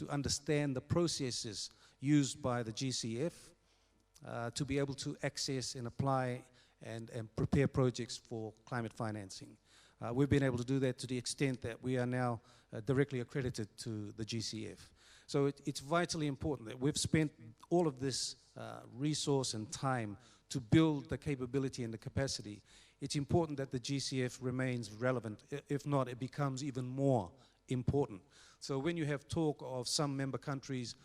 understand the processes used by the GCF, to be able to access and apply and prepare projects for climate financing. We've been able to do that to the extent that we are now directly accredited to the GCF. So it's vitally important that we've spent all of this resource and time to build the capability and the capacity. It's important that the GCF remains relevant. If not, it becomes even more important. So when you have talk of some member countries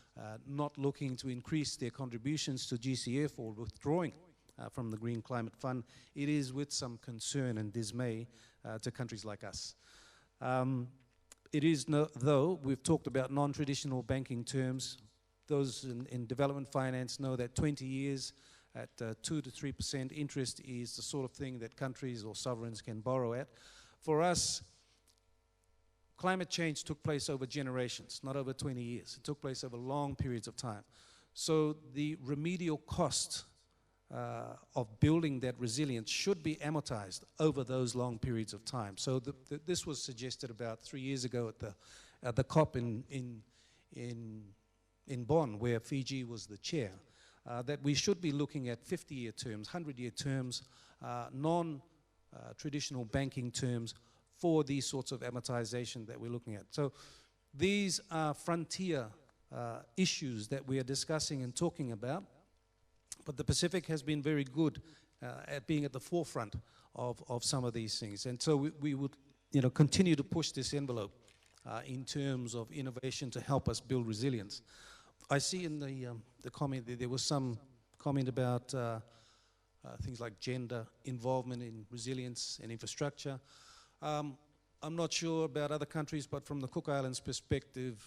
not looking to increase their contributions to GCF or withdrawing from the Green Climate Fund, it is with some concern and dismay to countries like us. It is, though, we've talked about non-traditional banking terms. Those in development finance know that 20 years at 2 to 3% interest is the sort of thing that countries or sovereigns can borrow at. For us, climate change took place over generations, not over 20 years. It took place over long periods of time. So the remedial cost of building that resilience should be amortized over those long periods of time. So this was suggested about 3 years ago at the COP in in Bonn, where Fiji was the chair, that we should be looking at 50-year terms, 100-year terms, non-traditional banking terms for these sorts of amortization that we're looking at. So these are frontier issues that we are discussing and talking about, but the Pacific has been very good at being at the forefront of some of these things. And so we would continue to push this envelope in terms of innovation to help us build resilience. I see in the comment there was some comment about things like gender involvement in resilience and infrastructure. I'm not sure about other countries, but from the Cook Islands perspective,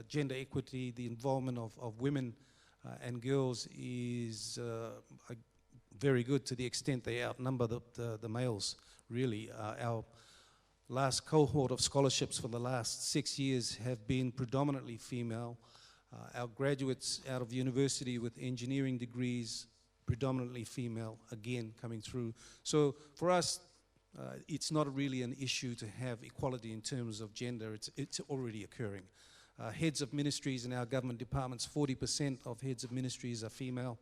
gender equity, the involvement of women and girls is very good to the extent they outnumber the males, really. Our last cohort of scholarships for the last 6 years have been predominantly female. Our graduates out of university with engineering degrees, predominantly female, again coming through. So for us, it's not really an issue to have equality in terms of gender. It's already occurring. Heads of ministries in our government departments, 40% of heads of ministries are female.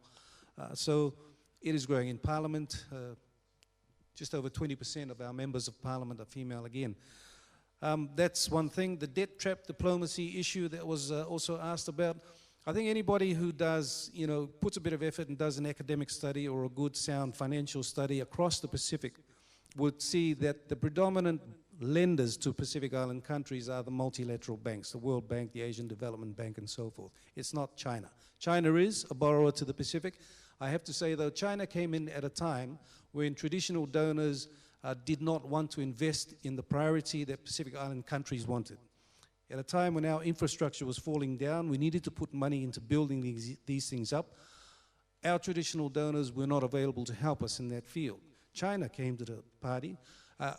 So it is growing in Parliament. Just over 20% of our members of Parliament are female again. That's one thing. The debt trap diplomacy issue that was also asked about. I think anybody who does, puts a bit of effort and does an academic study or a good sound financial study across the Pacific would see that the predominant lenders to Pacific Island countries are the multilateral banks, the World Bank, the Asian Development Bank, and so forth. It's not China. China is a borrower to the Pacific. I have to say, though, China came in at a time when traditional donors did not want to invest in the priority that Pacific Island countries wanted. At a time when our infrastructure was falling down, we needed to put money into building these things up. Our traditional donors were not available to help us in that field. China came to the party,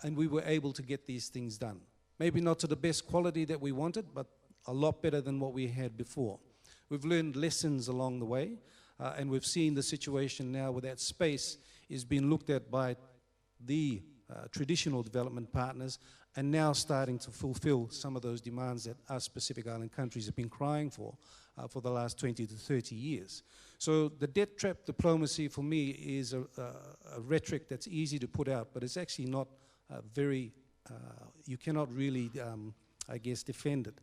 and we were able to get these things done. Maybe not to the best quality that we wanted, but a lot better than what we had before. We've learned lessons along the way, and we've seen the situation now where that space is being looked at by the traditional development partners and now starting to fulfill some of those demands that us Pacific Island countries have been crying for the last 20 to 30 years. So the debt trap diplomacy for me is a rhetoric that's easy to put out, but it's actually not you cannot really, I guess, defend it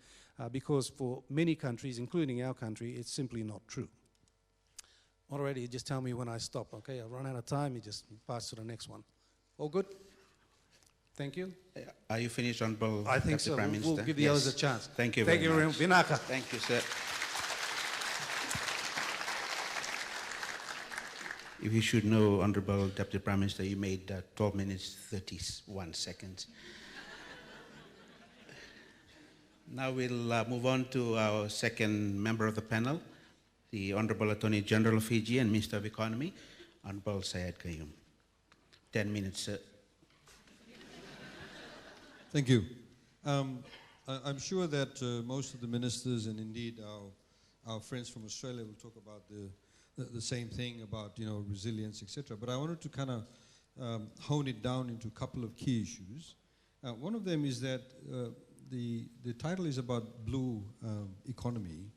because for many countries, including our country, it's simply not true. Moderator, you just tell me when I stop, okay? I'll run out of time, you just pass to the next one. All good? Thank you. Are you finished, Honorable I think Deputy so. Prime Minister? We'll give the others a chance. Thank you very much. Thank you, Vinaka. Thank you, sir. If you should know, Honorable Deputy Prime Minister, you made 12 minutes, 31 seconds. Now we'll move on to our second member of the panel, the Honorable Attorney General of Fiji and Minister of Economy, Honorable Syed Qayyum. 10 minutes, sir. Thank you. I'm sure that most of the ministers and indeed our friends from Australia will talk about the same thing about resilience, etc. But I wanted to kind of hone it down into a couple of key issues. One of them is that the title is about blue economy,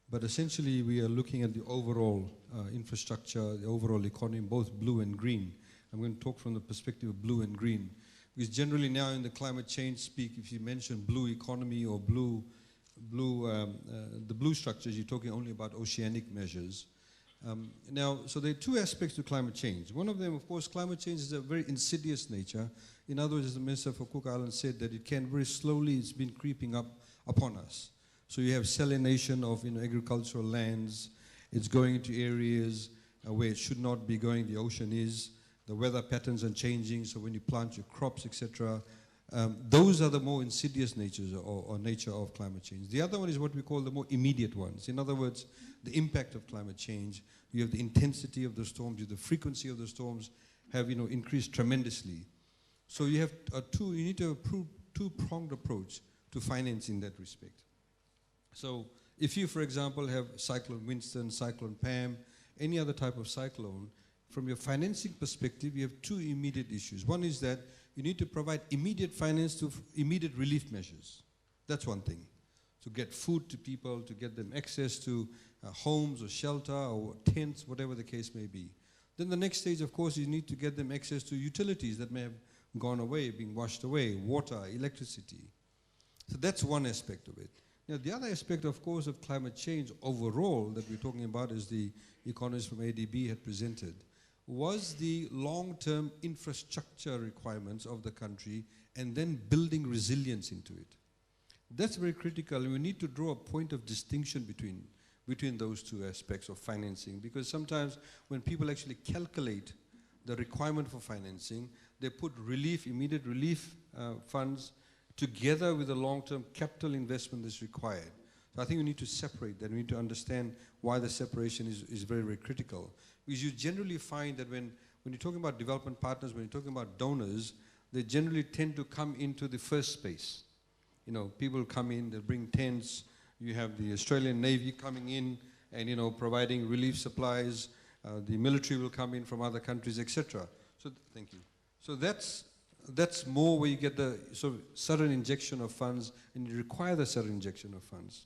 but essentially we are looking at the overall infrastructure, the overall economy, both blue and green. I'm going to talk from the perspective of blue and green. Because generally now in the climate change speak, if you mention blue economy or the blue structures, you're talking only about oceanic measures. So there are two aspects to climate change. One of them, of course, climate change is a very insidious nature. In other words, as the Minister for Cook Islands said, that it can very slowly, it's been creeping up upon us. So you have salination of agricultural lands. It's going into areas where it should not be going, the ocean is. The weather patterns are changing, so when you plant your crops, etc., those are the more insidious natures or nature of climate change. The other one is what we call the more immediate ones. In other words, the impact of climate change. You have the intensity of the storms, you have the frequency of the storms have increased tremendously. So you have you need to have a two-pronged approach to finance in that respect. So if you, for example, have Cyclone Winston, Cyclone Pam, any other type of cyclone, from your financing perspective, you have two immediate issues. One is that you need to provide immediate finance to immediate relief measures. That's one thing. to get food to people, to get them access to homes or shelter or tents, whatever the case may be. Then the next stage, of course, you need to get them access to utilities that may have gone away, being washed away, water, electricity. So that's one aspect of it. Now, the other aspect, of course, of climate change overall that we're talking about, as the economist from ADB had presented, was the long-term infrastructure requirements of the country and then building resilience into it. That's very critical, and we need to draw a point of distinction between those two aspects of financing, because sometimes when people actually calculate the requirement for financing, they put immediate relief funds together with the long-term capital investment that's required. So I think we need to separate that. We need to understand why the separation is very, very critical. Because you generally find that when you're talking about development partners, when you're talking about donors, they generally tend to come into the first space. You know, people come in, they bring tents, you have the Australian Navy coming in and, you know, providing relief supplies, the military will come in from other countries, etc. So, thank you. So that's more where you get the sort of sudden injection of funds, and you require the sudden injection of funds.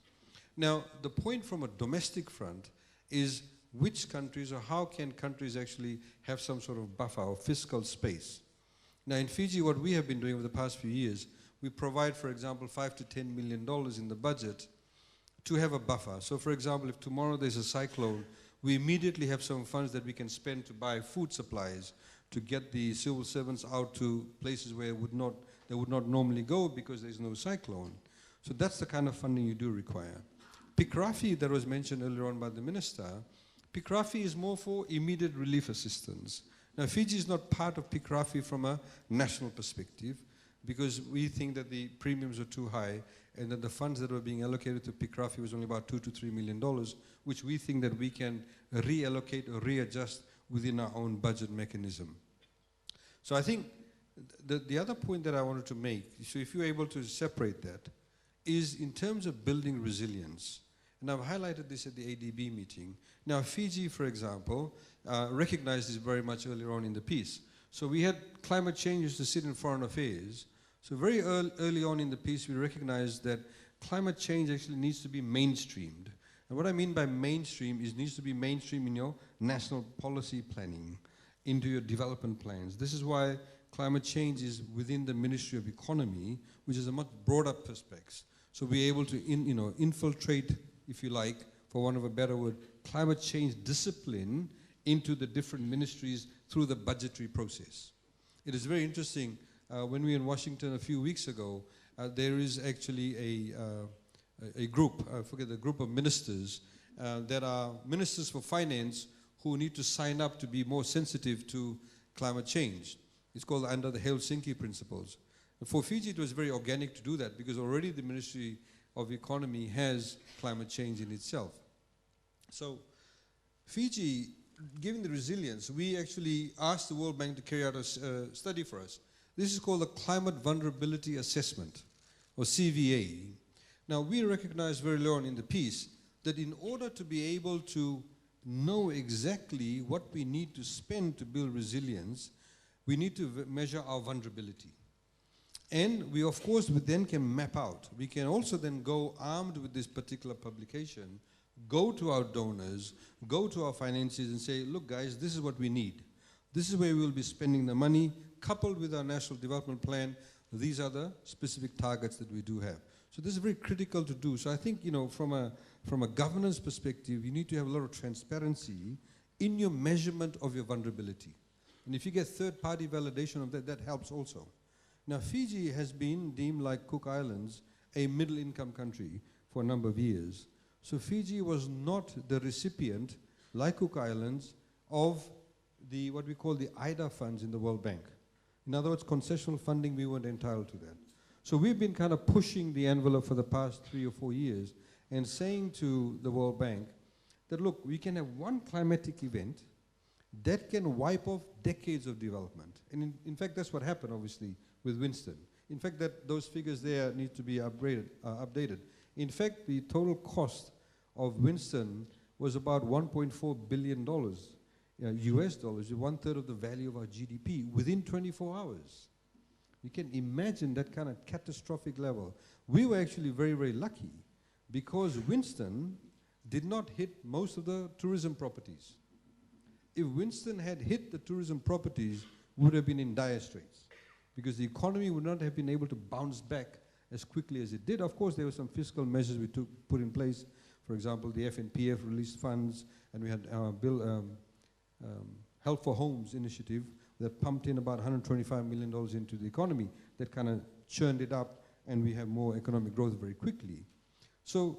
Now, the point from a domestic front is which countries, or how can countries actually have some sort of buffer or fiscal space. Now, in Fiji, what we have been doing over the past few years, we provide, for example, $5 to $10 million in the budget to have a buffer. So, for example, if tomorrow there's a cyclone, we immediately have some funds that we can spend to buy food supplies, to get the civil servants out to places where they would not normally go because there's no cyclone. So that's the kind of funding you do require. PICRAFI, that was mentioned earlier on by the minister, PICRAFI is more for immediate relief assistance. Now, Fiji is not part of PICRAFI from a national perspective, because we think that the premiums are too high and that the funds that were being allocated to PICRAFI was only about $2 to $3 million, which we think that we can reallocate or readjust within our own budget mechanism. So I think the other point that I wanted to make, so if you're able to separate that, is in terms of building resilience. And I've highlighted this at the ADB meeting. Now, Fiji, for example, recognized this very much earlier on in the piece. So we had climate change used to sit in foreign affairs. So very early on in the piece, we recognized that climate change actually needs to be mainstreamed. And what I mean by mainstream is needs to be mainstream in your national policy planning, into your development plans. This is why climate change is within the Ministry of Economy, which is a much broader perspective. So we're able to infiltrate, if you like, for want of a better word, climate change discipline into the different ministries through the budgetary process. It is very interesting. When we were in Washington a few weeks ago, there is actually a group, I forget the group of ministers, that are ministers for finance who need to sign up to be more sensitive to climate change. It's called under the Helsinki Principles. And for Fiji, it was very organic to do that because already the Ministry of Economy has climate change in itself. So Fiji, given the resilience, we actually asked the World Bank to carry out a study for us. This is called the Climate Vulnerability Assessment, or CVA. Now, we recognized very early on in the piece that in order to be able to know exactly what we need to spend to build resilience, we need to measure our vulnerability. And we, of course, then can map out. We can also then go armed with this particular publication, go to our donors, go to our financiers and say, look, guys, this is what we need. This is where we will be spending the money, coupled with our national development plan. These are the specific targets that we do have. So this is very critical to do. So I think, from a governance perspective, you need to have a lot of transparency in your measurement of your vulnerability. And if you get third-party validation of that, that helps also. Now, Fiji has been deemed, like Cook Islands, a middle-income country for a number of years. So Fiji was not the recipient, like Cook Islands, of what we call the IDA funds in the World Bank. In other words, concessional funding, we weren't entitled to that. So we've been kind of pushing the envelope for the past 3 or 4 years and saying to the World Bank that, look, we can have one climatic event that can wipe off decades of development. And in fact, that's what happened, obviously, with Winston. In fact, those figures there need to be updated. In fact, the total cost of Winston was about $1.4 billion, US dollars, 1/3 of the value of our GDP within 24 hours. You can imagine that kind of catastrophic level. We were actually very, very lucky because Winston did not hit most of the tourism properties. If Winston had hit the tourism properties, we would have been in dire straits, because the economy would not have been able to bounce back as quickly as it did. Of course, there were some fiscal measures we put in place. For example, the FNPF released funds, and we had our Help for Homes initiative that pumped in about $125 million into the economy, that kind of churned it up, and we have more economic growth very quickly. So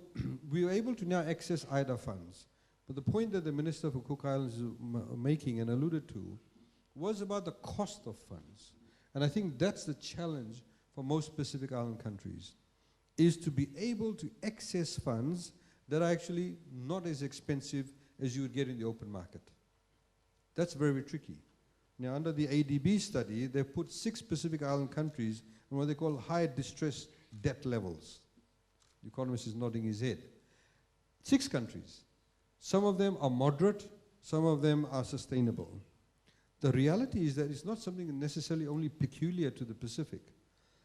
we were able to now access IDA funds. But the point that the Minister for Cook Islands is making and alluded to was about the cost of funds. And I think that's the challenge for most Pacific Island countries, is to be able to access funds that are actually not as expensive as you would get in the open market. That's very, very tricky. Now, under the ADB study, they put 6 Pacific Island countries in what they call high distress debt levels. The economist is nodding his head. 6 countries. Some of them are moderate, some of them are sustainable. The reality is that it's not something necessarily only peculiar to the Pacific.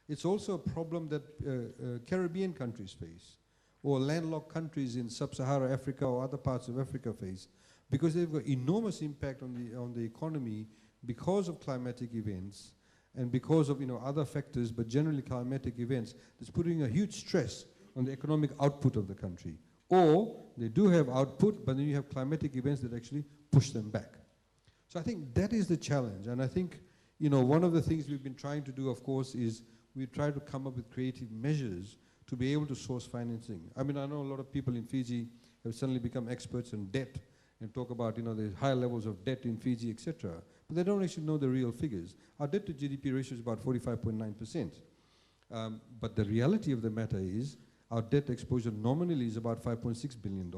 It's also a problem that Caribbean countries face, or landlocked countries in sub-Saharan Africa or other parts of Africa face, because they've got enormous impact on the economy because of climatic events and because of other factors, but generally climatic events, that's putting a huge stress on the economic output of the country. Or they do have output, but then you have climatic events that actually push them back. So I think that is the challenge, and I think one of the things we've been trying to do, of course, is we try to come up with creative measures to be able to source financing. I mean, I know a lot of people in Fiji have suddenly become experts in debt and talk about the high levels of debt in Fiji, etc. But they don't actually know the real figures. Our debt to GDP ratio is about 45.9%. But the reality of the matter is our debt exposure nominally is about $5.6 billion.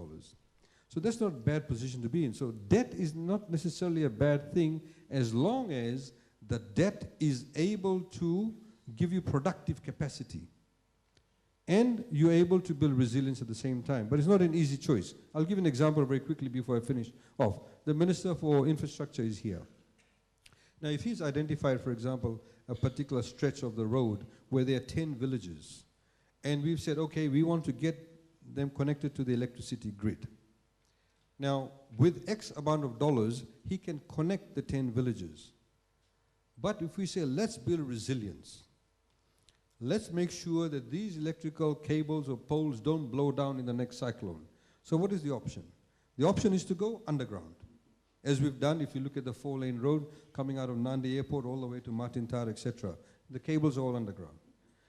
So that's not a bad position to be in. So debt is not necessarily a bad thing as long as the debt is able to give you productive capacity. And you're able to build resilience at the same time. But it's not an easy choice. I'll give an example very quickly before I finish off. The Minister for Infrastructure is here. Now, if he's identified, for example, a particular stretch of the road where there are 10 villages, and we've said, okay, we want to get them connected to the electricity grid. Now, with X amount of dollars, he can connect the 10 villages. But if we say, let's build resilience, let's make sure that these electrical cables or poles don't blow down in the next cyclone. So what is the option? The option is to go underground. As we've done, if you look at the 4-lane road coming out of Nandi Airport all the way to Martintar, etc., the cables are all underground.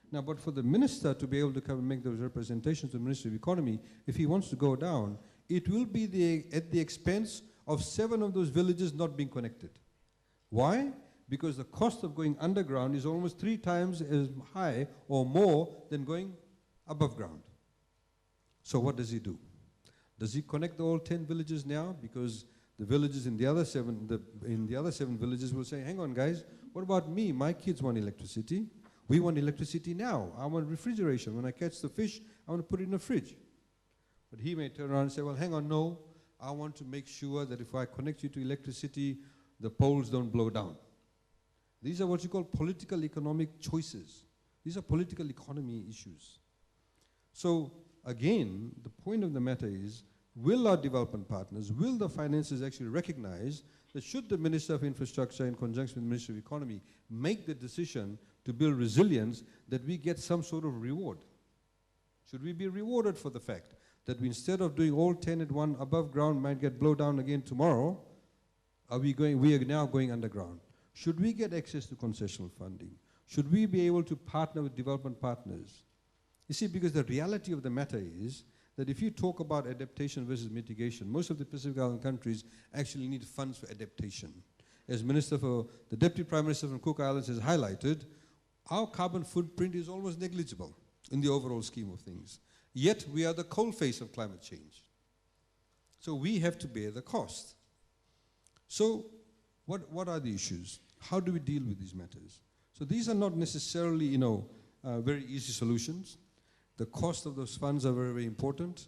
Now, but for the minister to be able to come and make those representations to the Ministry of Economy, if he wants to go down, it will be at the expense of 7 of those villages not being connected. Why? Because the cost of going underground is almost 3 times as high or more than going above ground. So what does he do? Does he connect all 10 villages now? Because the villages in the other 7 villages will say, hang on guys, what about me? My kids want electricity. We want electricity now. I want refrigeration. When I catch the fish, I want to put it in a fridge. But he may turn around and say, well, hang on, no. I want to make sure that if I connect you to electricity, the poles don't blow down. These are what you call political economic choices. These are political economy issues. So again, the point of the matter is, will our development partners, will the financiers actually recognize that should the Minister of Infrastructure in conjunction with the Ministry of Economy make the decision to build resilience, that we get some sort of reward? Should we be rewarded for the fact that we, instead of doing all 10 at one above ground, might get blown down again tomorrow, we are now going underground? Should we get access to concessional funding? Should we be able to partner with development partners? You see, because the reality of the matter is that if you talk about adaptation versus mitigation, most of the Pacific Island countries actually need funds for adaptation. As the Deputy Prime Minister from Cook Islands has highlighted, our carbon footprint is almost negligible in the overall scheme of things. Yet we are the coalface of climate change. So we have to bear the cost. So what are the issues? How do we deal with these matters? So these are not necessarily, very easy solutions. The cost of those funds are very, very important.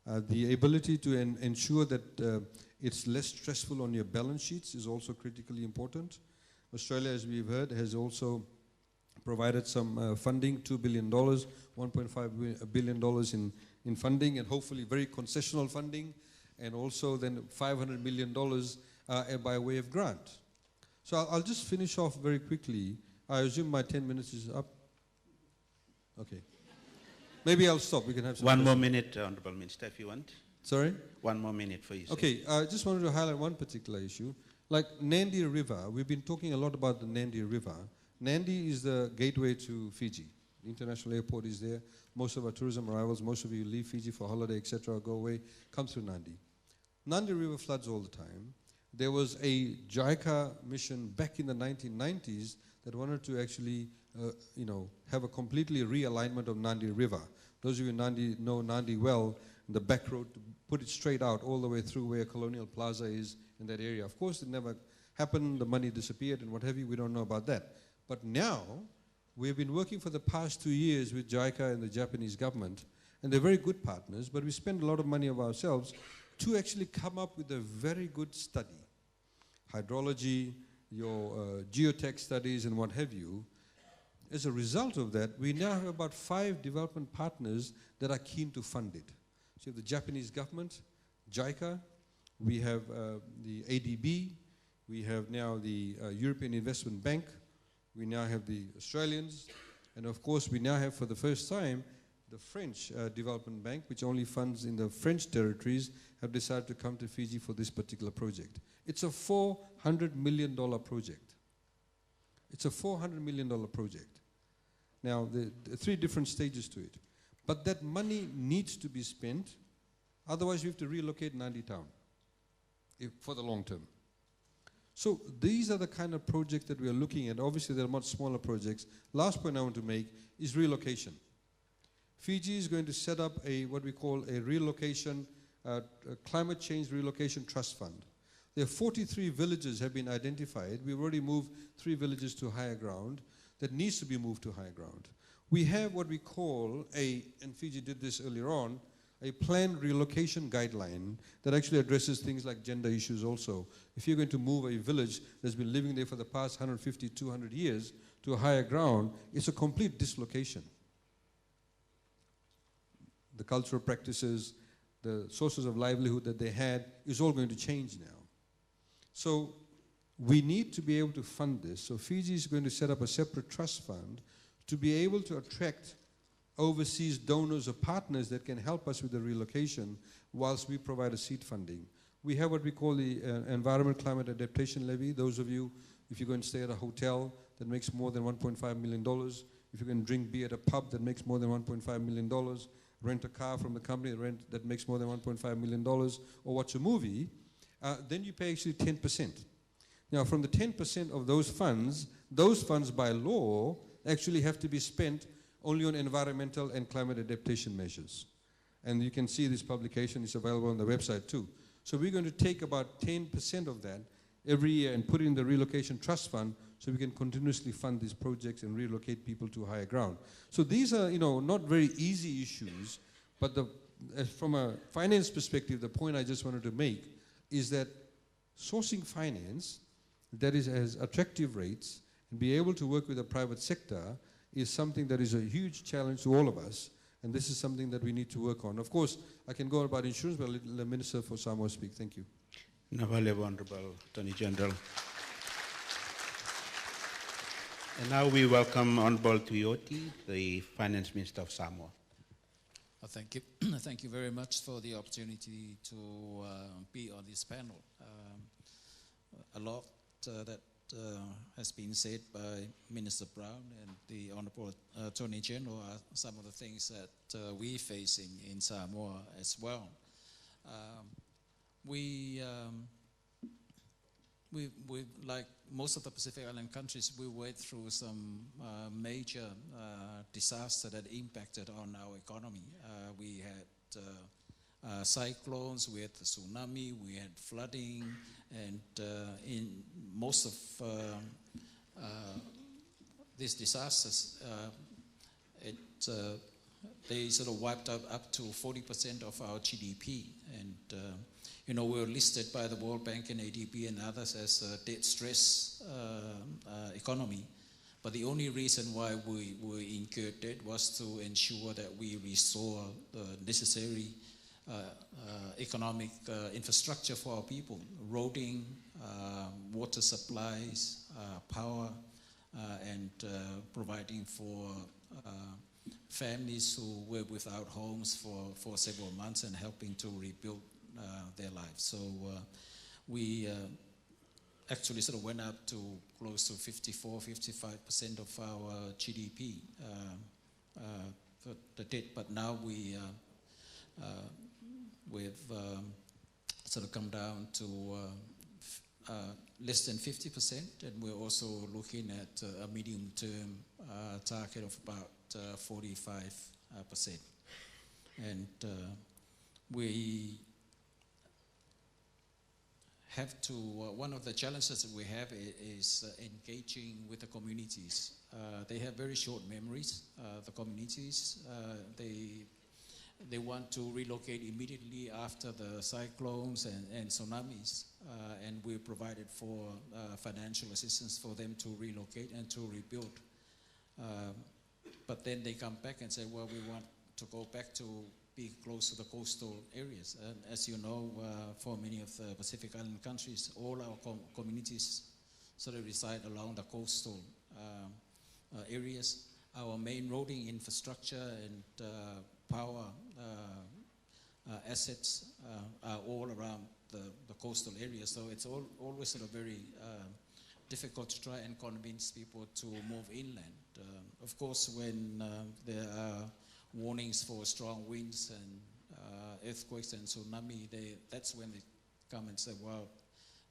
The ability to ensure that it's less stressful on your balance sheets is also critically important. Australia, as we've heard, has also provided some funding, $2 billion, $1.5 billion in funding, and hopefully very concessional funding, and also then $500 million by way of grant. So I'll just finish off very quickly. I assume my 10 minutes is up. Okay. Maybe I'll stop. We can have some One more questions. minute, Honorable Minister, if you want. Sorry? One more minute for you. sir. Okay, I just wanted to highlight one particular issue. Like Nandi River, we've been talking a lot about the Nandi River. Nandi is the gateway to Fiji. The international airport is there. Most of our tourism arrivals, most of you leave Fiji for holiday, etc., go away, come through Nandi. Nandi River floods all the time. There was a JICA mission back in the 1990s that wanted to actually, have a completely realignment of Nandi River. Those of you in know Nandi well, the back road, to put it straight out all the way through where Colonial Plaza is in that area. Of course, it never happened. The money disappeared and what have you. We don't know about that. But now, we've been working for the past 2 years with JICA and the Japanese government, and they're very good partners, but we spend a lot of money of ourselves to actually come up with a very good study. Hydrology, your geotech studies and what have you. As a result of that, we now have about 5 development partners that are keen to fund it. So you have the Japanese government, JICA, we have the ADB, we have now the European Investment Bank, we now have the Australians, and of course we now have for the first time the French Development Bank, which only funds in the French territories, have decided to come to Fiji for this particular project. It's a $400 million project. It's a $400 million project. Now, there are 3 different stages to it. But that money needs to be spent, otherwise we have to relocate Nandi town for the long term. So these are the kind of projects that we are looking at. Obviously, there are much smaller projects. Last point I want to make is relocation. Fiji is going to set up what we call a relocation, a climate change relocation trust fund. There are 43 villages have been identified. We've already moved 3 villages to higher ground that needs to be moved to higher ground. We have what we call and Fiji did this earlier on, a planned relocation guideline that actually addresses things like gender issues also. If you're going to move a village that's been living there for the past 150, 200 years to a higher ground, it's a complete dislocation. The cultural practices, the sources of livelihood that they had is all going to change now. So we need to be able to fund this. So Fiji is going to set up a separate trust fund to be able to attract overseas donors or partners that can help us with the relocation whilst we provide a seed funding. We have what we call the Environment Climate Adaptation Levy. Those of you, if you go and stay at a hotel that makes more than $1.5 million, if you can drink beer at a pub that makes more than $1.5 million, rent a car from the company that makes more than $1.5 million, or watch a movie, then you pay actually 10%. Now, from the 10% of those funds by law actually have to be spent only on environmental and climate adaptation measures. And you can see this publication is available on the website too. So we're going to take about 10% of that every year and put it in the relocation trust fund so we can continuously fund these projects and relocate people to higher ground. So these are, not very easy issues, but from a finance perspective, the point I just wanted to make is that sourcing finance that has attractive rates and be able to work with the private sector is something that is a huge challenge to all of us, and this is something that we need to work on. Of course, I can go on about insurance, but I'll let the Minister for Samoa speak. Thank you. Navale, Honorable Attorney General. And now we welcome Honorable Tuioti, the Finance Minister of Samoa. Thank you. Thank you very much for the opportunity to be on this panel. A lot that has been said by Minister Brown and the Honorable Attorney General are some of the things that we face in Samoa as well. We like most of the Pacific Island countries, we went through some major disaster that impacted on our economy. We had cyclones, we had the tsunami, we had flooding, and in most of these disasters, they sort of wiped out up to 40% of our GDP. And we were listed by the World Bank and ADB and others as a debt stress economy. But the only reason why we incurred that was to ensure that we restore the necessary economic infrastructure for our people, roading, water supplies, power, and providing for families who were without homes for several months and helping to rebuild their lives. So we actually sort of went up to close to 54-55% of our GDP for the debt, but now we've sort of come down to less than 50%, and we're also looking at a medium-term target of about 45%. And we have to, one of the challenges that we have is engaging with the communities. They have very short memories, the communities. They want to relocate immediately after the cyclones and tsunamis, and we provided for financial assistance for them to relocate and to rebuild. But then they come back and say, well, we want to go back to be close to the coastal areas. And as you know, for many of the Pacific Island countries, all our communities sort of reside along the coastal areas. Our main roading infrastructure and power assets are all around the coastal area. So it's always sort of very difficult to try and convince people to move inland. Of course, when there are warnings for strong winds and earthquakes and tsunami, that's when they come and say, well,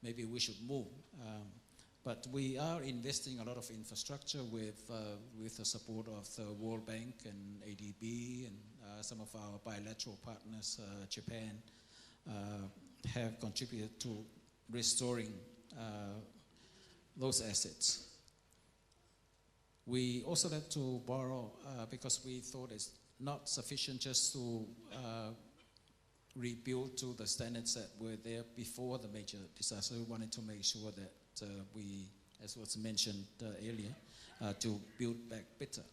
maybe we should move. But we are investing a lot of infrastructure with the support of the World Bank and ADB and some of our bilateral partners, Japan, have contributed to restoring those assets. We also had to borrow because we thought it's not sufficient just to rebuild to the standards that were there before the major disaster. We wanted to make sure that we, as was mentioned earlier, to build back better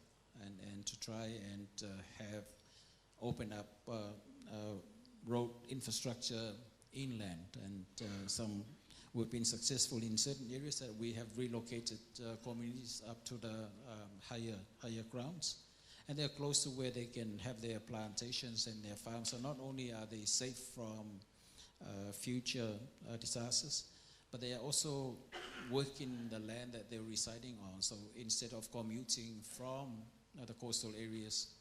and to try and have open up road infrastructure inland, and we've been successful in certain areas that we have relocated communities up to the higher grounds, and they're close to where they can have their plantations and their farms. So not only are they safe from future disasters, but they are also working the land that they're residing on. So instead of commuting from the coastal areas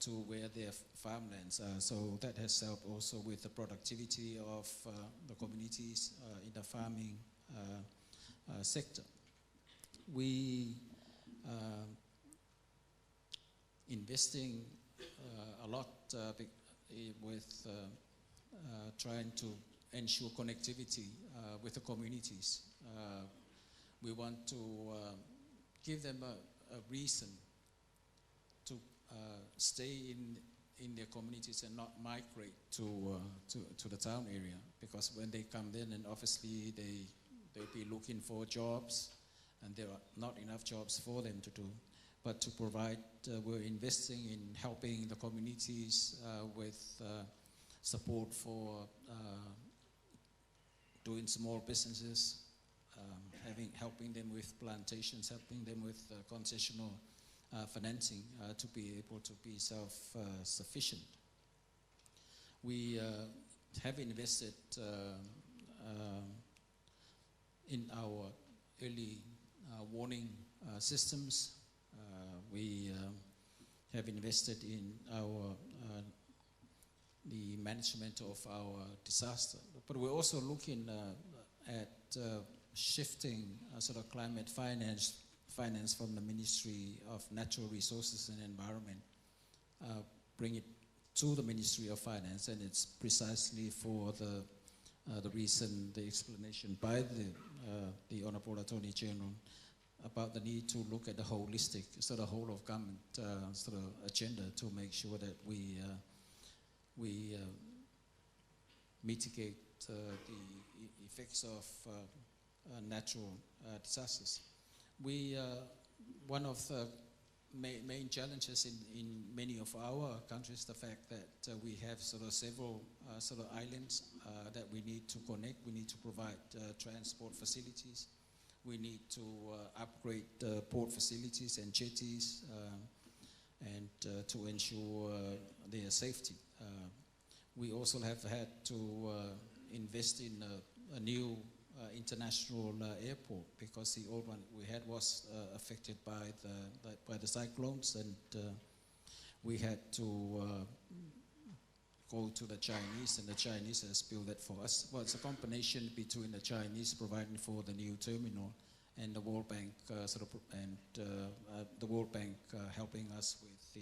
to where their farmlands are. So that has helped also with the productivity of the communities in the farming sector. We investing a lot with trying to ensure connectivity with the communities. We want to give them a reason to stay in their communities and not migrate to the town area, because when they come in, and obviously they'll be looking for jobs, and there are not enough jobs for them to do. But to provide, we're investing in helping the communities with support for doing small businesses, helping them with plantations, helping them with concessional financing to be able to be self-sufficient. We have invested in our early warning systems. We have invested in the management of our disaster. But we're also looking at shifting sort of climate finance from the Ministry of Natural Resources and Environment, bring it to the Ministry of Finance, and it's precisely for the reason, the explanation by the Honorable Attorney General about the need to look at the holistic, sort of whole of government sort of agenda to make sure that we mitigate the effects of natural disasters. We one of the main challenges in many of our countries, the fact that we have sort of several sort of islands that we need to connect. We need to provide transport facilities. We need to upgrade port facilities and jetties and to ensure their safety. We also have had to invest in a new international airport, because the old one we had was affected by the cyclones, and we had to go to the Chinese, and the Chinese has built it for us. Well, it's a combination between the Chinese providing for the new terminal and the World Bank the World Bank helping us with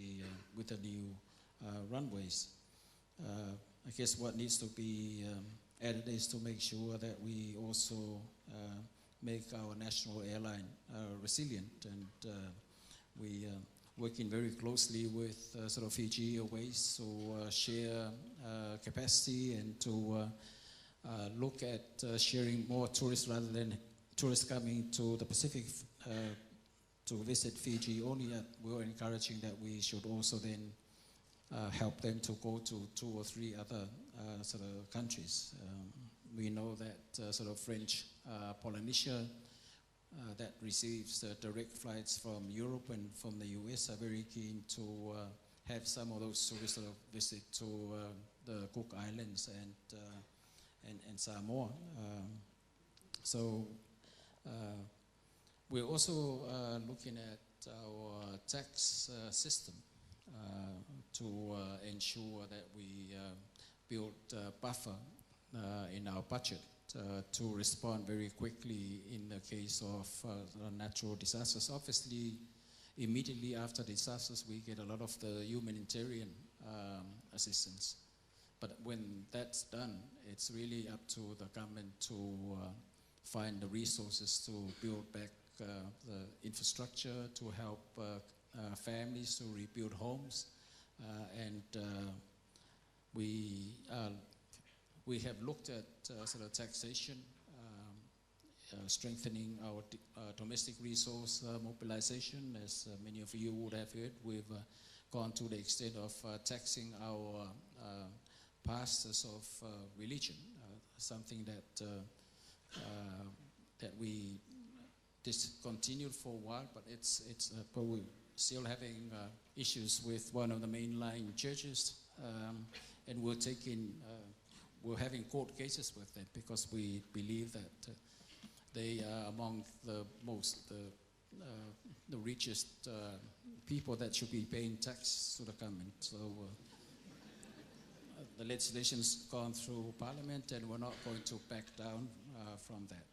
the new runways. I guess what needs to be added is to make sure that we also make our national airline resilient, and we working very closely with sort of Fiji Airways to share capacity and to look at sharing more tourists rather than tourists coming to the Pacific to visit Fiji only. We are encouraging that we should also then help them to go to 2 or 3 other sort of countries. We know that sort of French Polynesia that receives direct flights from Europe and from the US are very keen to have some of those tourists sort of visit to the Cook Islands and Samoa. So we're also looking at our tax system to ensure that we build a buffer in our budget to respond very quickly in the case of natural disasters. Obviously, immediately after disasters, we get a lot of the humanitarian assistance. But when that's done, it's really up to the government to find the resources to build back the infrastructure, to help families to rebuild homes, and we have looked at sort of taxation, strengthening our domestic resource mobilization. As many of you would have heard, we've gone to the extent of taxing our pastors of religion, something that that we discontinued for a while, but but we're still having issues with one of the mainline churches, and we're having court cases with them because we believe that they are among the richest people that should be paying tax to the government. So the legislation's gone through Parliament, and we're not going to back down from that.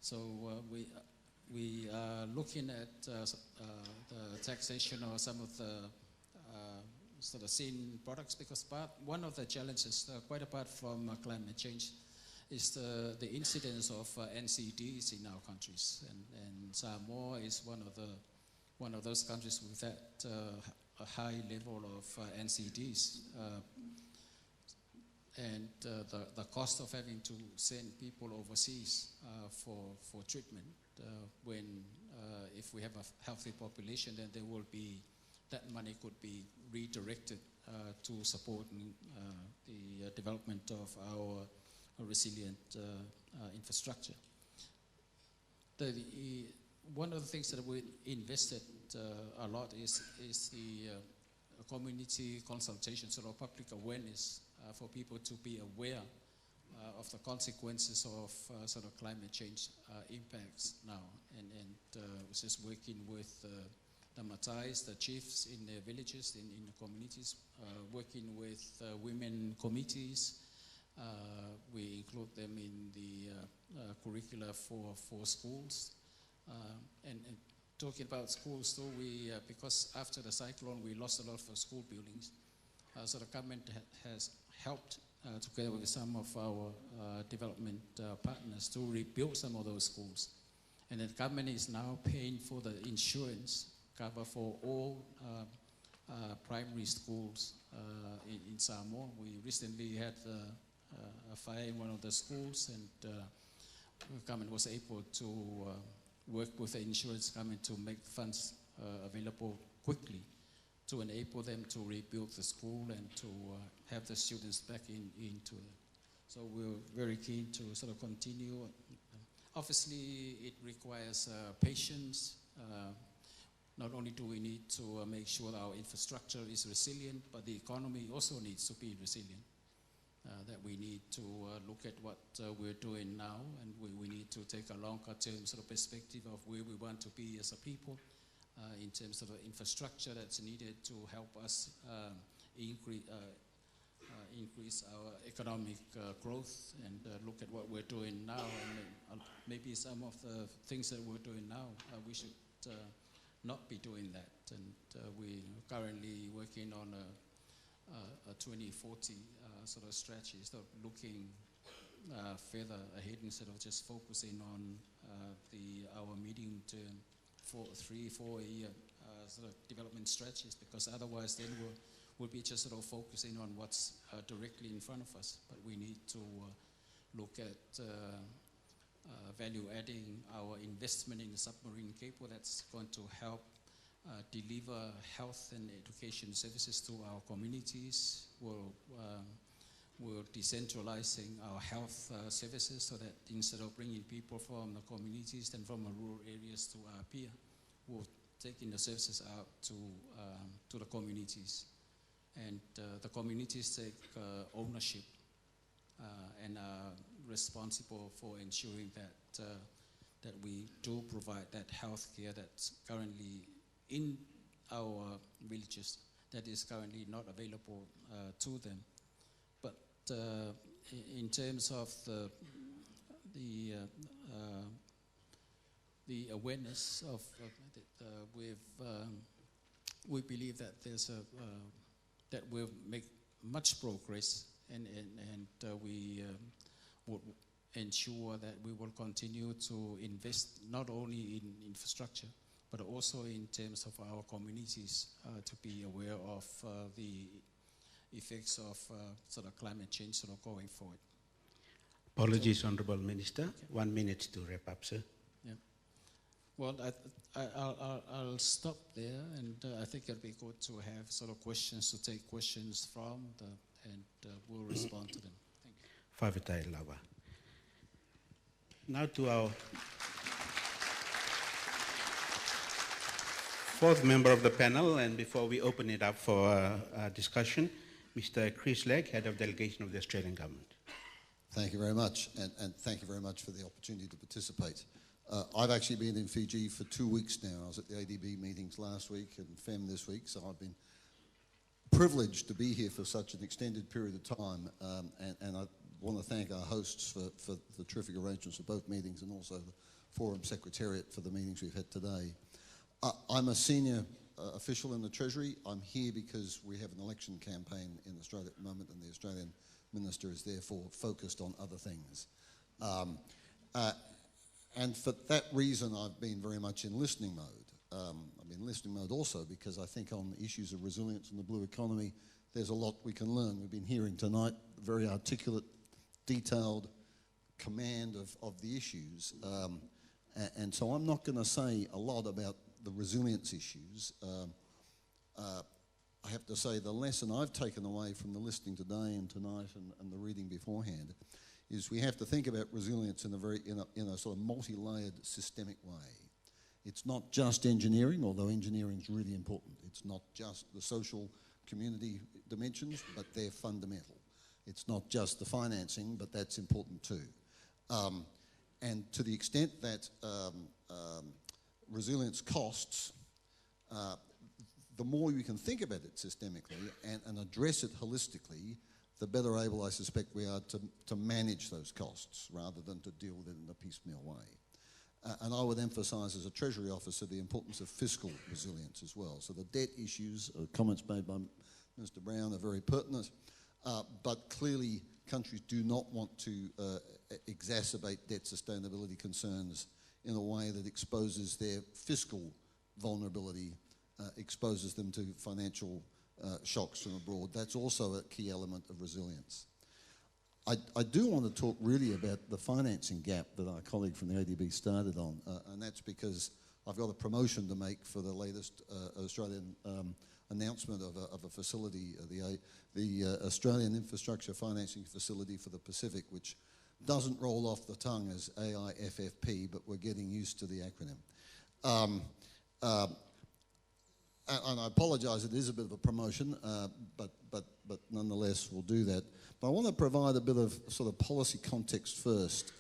So we are looking at the taxation of some of the sort of seen products, because one of the challenges, quite apart from climate change, is the incidence of NCDs in our countries, and Samoa is one of those countries with that a high level of NCDs, and the cost of having to send people overseas for treatment, when if we have a healthy population, then there will be that money could be redirected to supporting the development of our resilient infrastructure. One of the things that we invested a lot is the community consultation, sort of public awareness for people to be aware of the consequences of sort of climate change impacts now, and was just working with the Matais, the chiefs in their villages, in the communities, working with women committees. We include them in the curricula for schools. And talking about schools too, we, because after the cyclone we lost a lot of school buildings, so the government has helped together with some of our development partners to rebuild some of those schools. And the government is now paying for the insurance cover for all primary schools in Samoa. We recently had a fire in one of the schools, and the government was able to work with the insurance company to make funds available quickly to enable them to rebuild the school and to have the students back into it. So we're very keen to sort of continue. Obviously, it requires patience. Not only do we need to make sure our infrastructure is resilient, but the economy also needs to be resilient. That we need to look at what we're doing now, and we need to take a longer term sort of perspective of where we want to be as a people in terms of the infrastructure that's needed to help us increase our economic growth, and look at what we're doing now, and maybe some of the things that we're doing now, we should not be doing that. And we're currently working on a 2040 sort of strategy, sort of looking further ahead instead of just focusing on our medium-term 3-4 year sort of development strategies, because otherwise then we'll be just sort of focusing on what's directly in front of us. But we need to look at value-adding our investment in the submarine cable that's going to help deliver health and education services to our communities. We're decentralizing our health services so that instead of bringing people from the communities and from the rural areas to our pier, we're taking the services out to the communities. And the communities take ownership and are responsible for ensuring that we do provide that health care that's currently in our villages, that is currently not available to them. But in terms of the awareness of we believe that that we'll make much progress, and we would ensure that we will continue to invest not only in infrastructure, but also in terms of our communities to be aware of the effects of sort of climate change sort of going forward. Apologies, Honourable Minister. Okay. 1 minute to wrap up, sir. Yeah. Well, I'll stop there, and I think it'll be good to have sort of questions, to take questions from and we'll respond to them. Thank you. Whawhetai lawa. Now to our fourth member of the panel, and before we open it up for discussion, Mr. Chris Legg, Head of Delegation of the Australian Government. Thank you very much, and thank you very much for the opportunity to participate. I've actually been in Fiji for 2 weeks now. I was at the ADB meetings last week and FEM this week, so I've been privileged to be here for such an extended period of time, and I want to thank our hosts for the terrific arrangements for both meetings, and also the Forum Secretariat for the meetings we've had today. I'm a senior official in the Treasury. I'm here because we have an election campaign in Australia at the moment, and the Australian Minister is therefore focused on other things. And for that reason, I've been very much in listening mode. I've been in listening mode also because I think on issues of resilience and the blue economy, there's a lot we can learn. We've been hearing tonight very articulate, detailed command of the issues. And so I'm not going to say a lot about the resilience issues. I have to say the lesson I've taken away from the listening today and tonight and the reading beforehand is we have to think about resilience in a sort of multi-layered systemic way. It's not just engineering, although engineering is really important. It's not just the social community dimensions, but they're fundamental. It's not just the financing, but that's important too. And to the extent that resilience costs, the more you can think about it systemically and address it holistically, the better able I suspect we are to manage those costs rather than to deal with it in a piecemeal way. And I would emphasise as a Treasury officer the importance of fiscal resilience as well. So the debt issues, comments made by Mr. Brown are very pertinent, but clearly countries do not want to exacerbate debt sustainability concerns in a way that exposes their fiscal vulnerability, exposes them to financial shocks from abroad. That's also a key element of resilience. I do want to talk really about the financing gap that our colleague from the ADB started on, and that's because I've got a promotion to make for the latest Australian announcement of a facility, the Australian Infrastructure Financing Facility for the Pacific, which doesn't roll off the tongue as AIFFP, but we're getting used to the acronym. And I apologise, it is a bit of a promotion, but nonetheless we'll do that. But I want to provide a bit of sort of policy context first.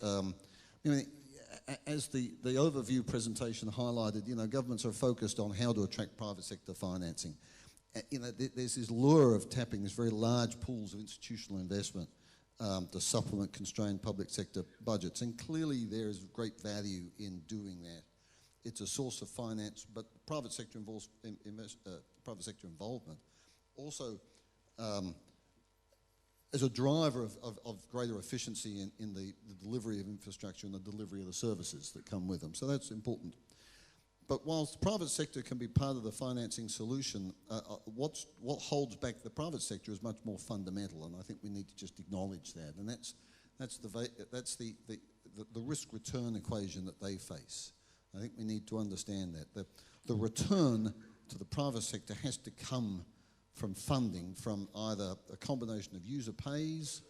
As the overview presentation highlighted, governments are focused on how to attract private sector financing. There's this lure of tapping these very large pools of institutional investment to supplement constrained public sector budgets, and clearly there is great value in doing that. It's a source of finance, but private sector involvement also is a driver of greater efficiency in the delivery of infrastructure and the delivery of the services that come with them. So that's important. But whilst the private sector can be part of the financing solution, what holds back the private sector is much more fundamental, and I think we need to just acknowledge that. And that's the risk-return equation that they face. I think we need to understand that. The return to the private sector has to come from funding from either a combination of user pays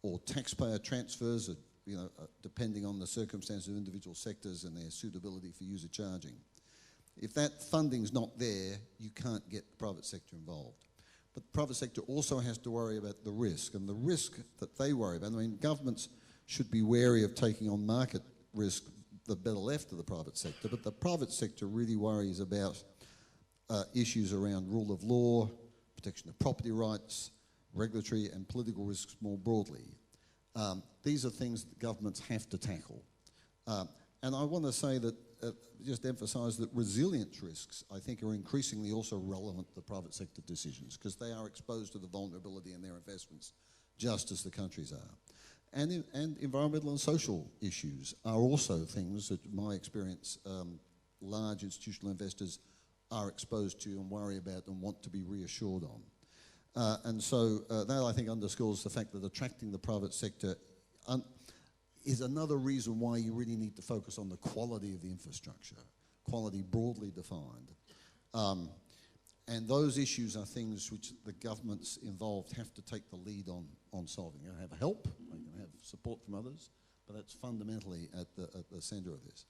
or taxpayer transfers, depending on the circumstances of individual sectors and their suitability for user charging. If that funding's not there, you can't get the private sector involved. But the private sector also has to worry about the risk, and the risk that they worry about, governments should be wary of taking on market risk the better left of the private sector, but the private sector really worries about issues around rule of law, protection of property rights, regulatory and political risks more broadly. These are things that governments have to tackle. And I want to say that, just emphasise that resilience risks, I think, are increasingly also relevant to private sector decisions because they are exposed to the vulnerability in their investments, just as the countries are. And environmental and social issues are also things that, in my experience, large institutional investors are exposed to and worry about and want to be reassured on. And so that, I think, underscores the fact that attracting the private sector is another reason why you really need to focus on the quality of the infrastructure, quality broadly defined. And those issues are things which the governments involved have to take the lead on solving. They have help, they can have support from others, but that's fundamentally at the centre of this.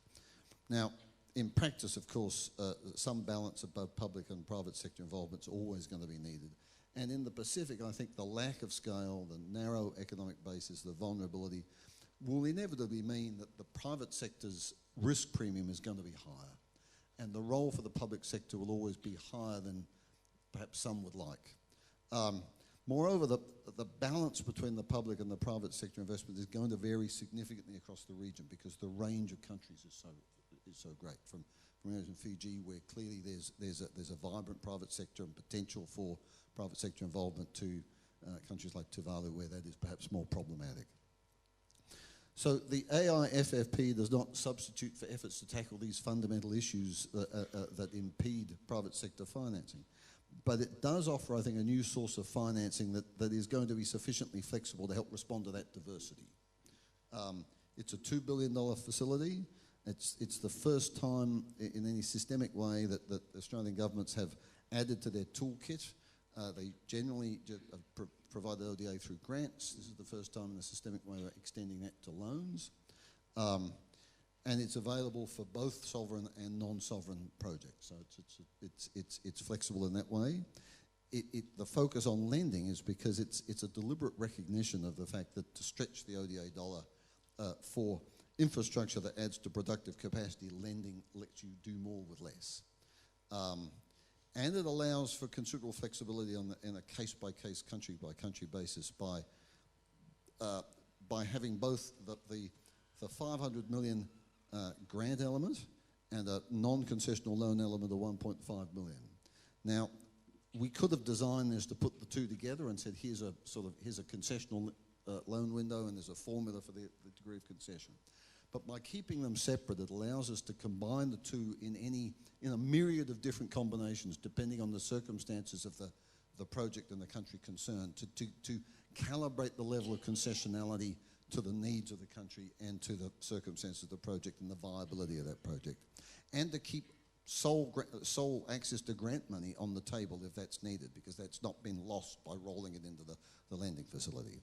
Now, in practice, of course, some balance of both public and private sector involvement is always going to be needed. And in the Pacific, I think the lack of scale, the narrow economic basis, the vulnerability, will inevitably mean that the private sector's risk premium is going to be higher. And the role for the public sector will always be higher than perhaps some would like. Moreover, the balance between the public and the private sector investment is going to vary significantly across the region because the range of countries is so great. From areas in Fiji, where clearly there's a vibrant private sector and potential for private sector involvement, to countries like Tuvalu, where that is perhaps more problematic. So the AIFFP does not substitute for efforts to tackle these fundamental issues that impede private sector financing. But it does offer, I think, a new source of financing that is going to be sufficiently flexible to help respond to that diversity. It's a $2 billion facility. It's the first time in any systemic way that Australian governments have added to their toolkit. They generally provide ODA through grants. This is the first time in a systemic way we're extending that to loans. And it's available for both sovereign and non-sovereign projects. So it's flexible in that way. The focus on lending is because it's a deliberate recognition of the fact that to stretch the ODA dollar for infrastructure that adds to productive capacity, lending lets you do more with less. And it allows for considerable flexibility in a case-by-case, country-by-country basis by having both the 500 million grant element and a non-concessional loan element of 1.5 million. Now, we could have designed this to put the two together and said, here's a concessional loan window and there's a formula for the degree of concession. But by keeping them separate, it allows us to combine the two in a myriad of different combinations, depending on the circumstances of the project and the country concerned, to calibrate the level of concessionality to the needs of the country and to the circumstances of the project and the viability of that project, and to keep sole access to grant money on the table if that's needed, because that's not been lost by rolling it into the lending facility.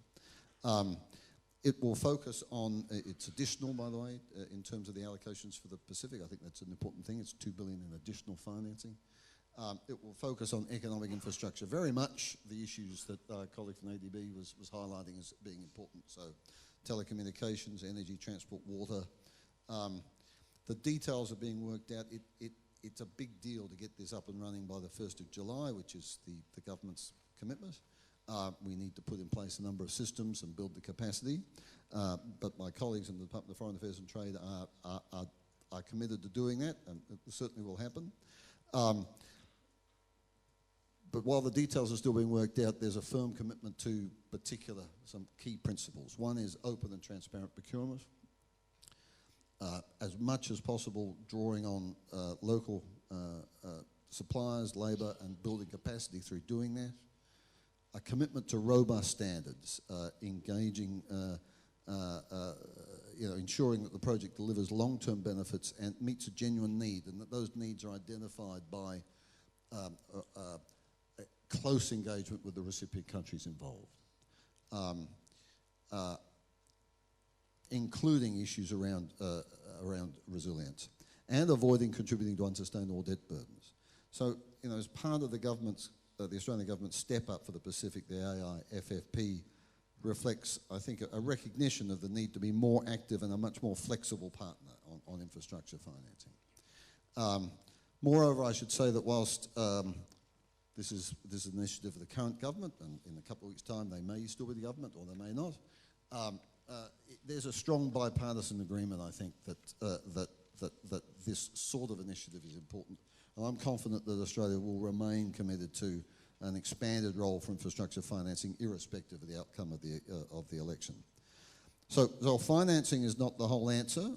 It will focus on, it's additional, by the way, in terms of the allocations for the Pacific. I think that's an important thing. It's $2 billion in additional financing. It will focus on economic infrastructure, very much the issues that our colleague from ADB was highlighting as being important. So telecommunications, energy, transport, water. The details are being worked out. It's a big deal to get this up and running by the 1st of July, which is the government's commitment. We need to put in place a number of systems and build the capacity. But my colleagues in the Department of Foreign Affairs and Trade are committed to doing that, and it certainly will happen. But while the details are still being worked out, there's a firm commitment to some key principles. One is open and transparent procurement. As much as possible, drawing on local suppliers, labour, and building capacity through doing that. A commitment to robust standards, engaging, ensuring that the project delivers long-term benefits and meets a genuine need, and that those needs are identified by close engagement with the recipient countries involved, including issues around resilience, and avoiding contributing to unsustainable debt burdens. So, as part of the Australian government's step up for the Pacific, the AIFFP reflects, I think, a recognition of the need to be more active and a much more flexible partner on infrastructure financing. Moreover, I should say that whilst this is an initiative of the current government, and in a couple of weeks' time they may still be the government or they may not, there's a strong bipartisan agreement, I think, that this sort of initiative is important. And I'm confident that Australia will remain committed to an expanded role for infrastructure financing, irrespective of the outcome of the election. So financing is not the whole answer,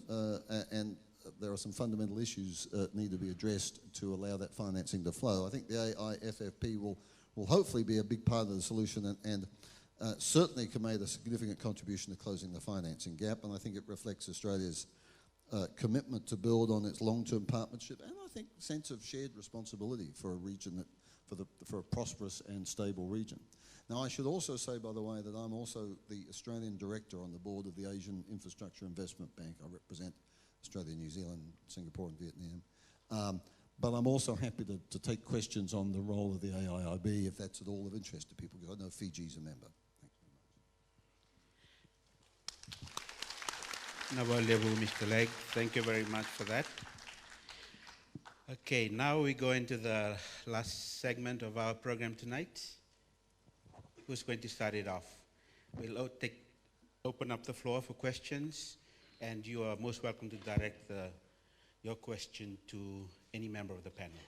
and there are some fundamental issues that need to be addressed to allow that financing to flow. I think the AIFFP will hopefully be a big part of the solution, and certainly can make a significant contribution to closing the financing gap, and I think it reflects Australia's commitment to build on its long-term partnership, and I think sense of shared responsibility for a region for a prosperous and stable region. Now, I should also say, by the way, that I'm also the Australian director on the board of the Asian Infrastructure Investment Bank. I represent Australia, New Zealand, Singapore, and Vietnam. But I'm also happy to take questions on the role of the AIIB if that's at all of interest to people, because I know Fiji's a member. Honourable Mr. Legg, thank you very much for that. Okay, now we go into the last segment of our program tonight. Who's going to start it off? We'll open up the floor for questions, and you are most welcome to direct your question to any member of the panel.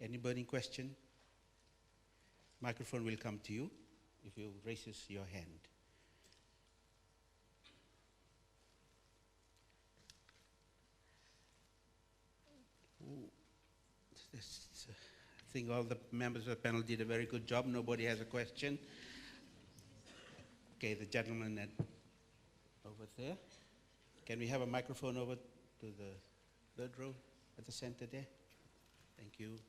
Any burning question? Microphone will come to you if you raise your hand. I think all the members of the panel did a very good job. Nobody has a question. Okay, the gentleman over there. Can we have a microphone over to the third row at the center there? Thank you.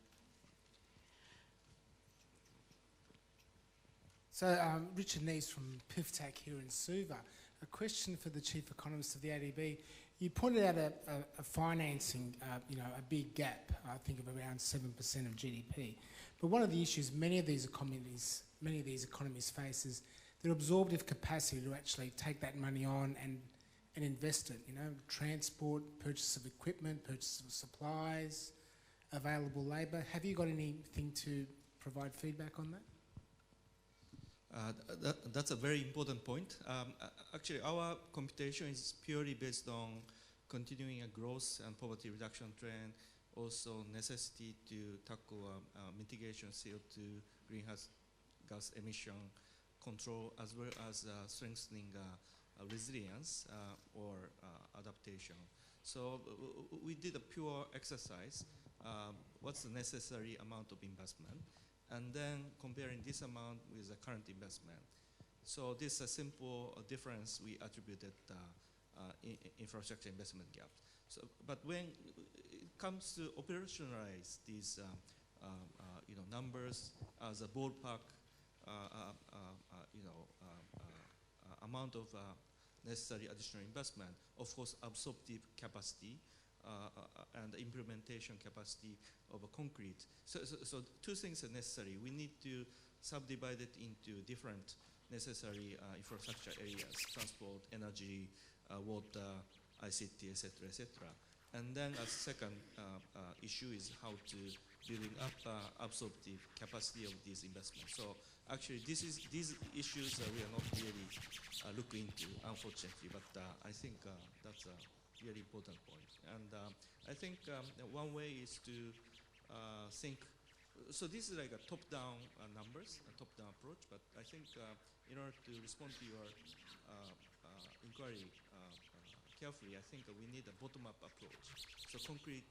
So, Richard Neves from PIFTAC here in Suva. A question for the Chief Economist of the ADB. You pointed out a financing, a big gap, I think of around 7% of GDP. But one of the issues many of these economies face is their absorptive capacity to actually take that money on and invest it, transport, purchase of equipment, purchase of supplies, available labour. Have you got anything to provide feedback on that? That's a very important point. Actually, our computation is purely based on continuing a growth and poverty reduction trend, also necessity to tackle mitigation CO2 greenhouse gas emission control, as well as strengthening resilience or adaptation. So we did a pure exercise. What's the necessary amount of investment? and then comparing this amount with the current investment. So this is a simple difference we attributed infrastructure investment gap. So, but when it comes to operationalize these numbers as a ballpark amount of necessary additional investment, of course absorptive capacity and implementation capacity of a concrete. So two things are necessary. We need to subdivide it into different necessary infrastructure areas: transport, energy, water, ICT, etc., etc. And then a second issue is how to building up absorptive capacity of these investments. So actually, these issues we are not really looking into, unfortunately. But I think that's a really important point. And I think one way is to think. So this is like a top-down numbers, a top-down approach. But I think in order to respond to your inquiry carefully, I think we need a bottom-up approach. So concrete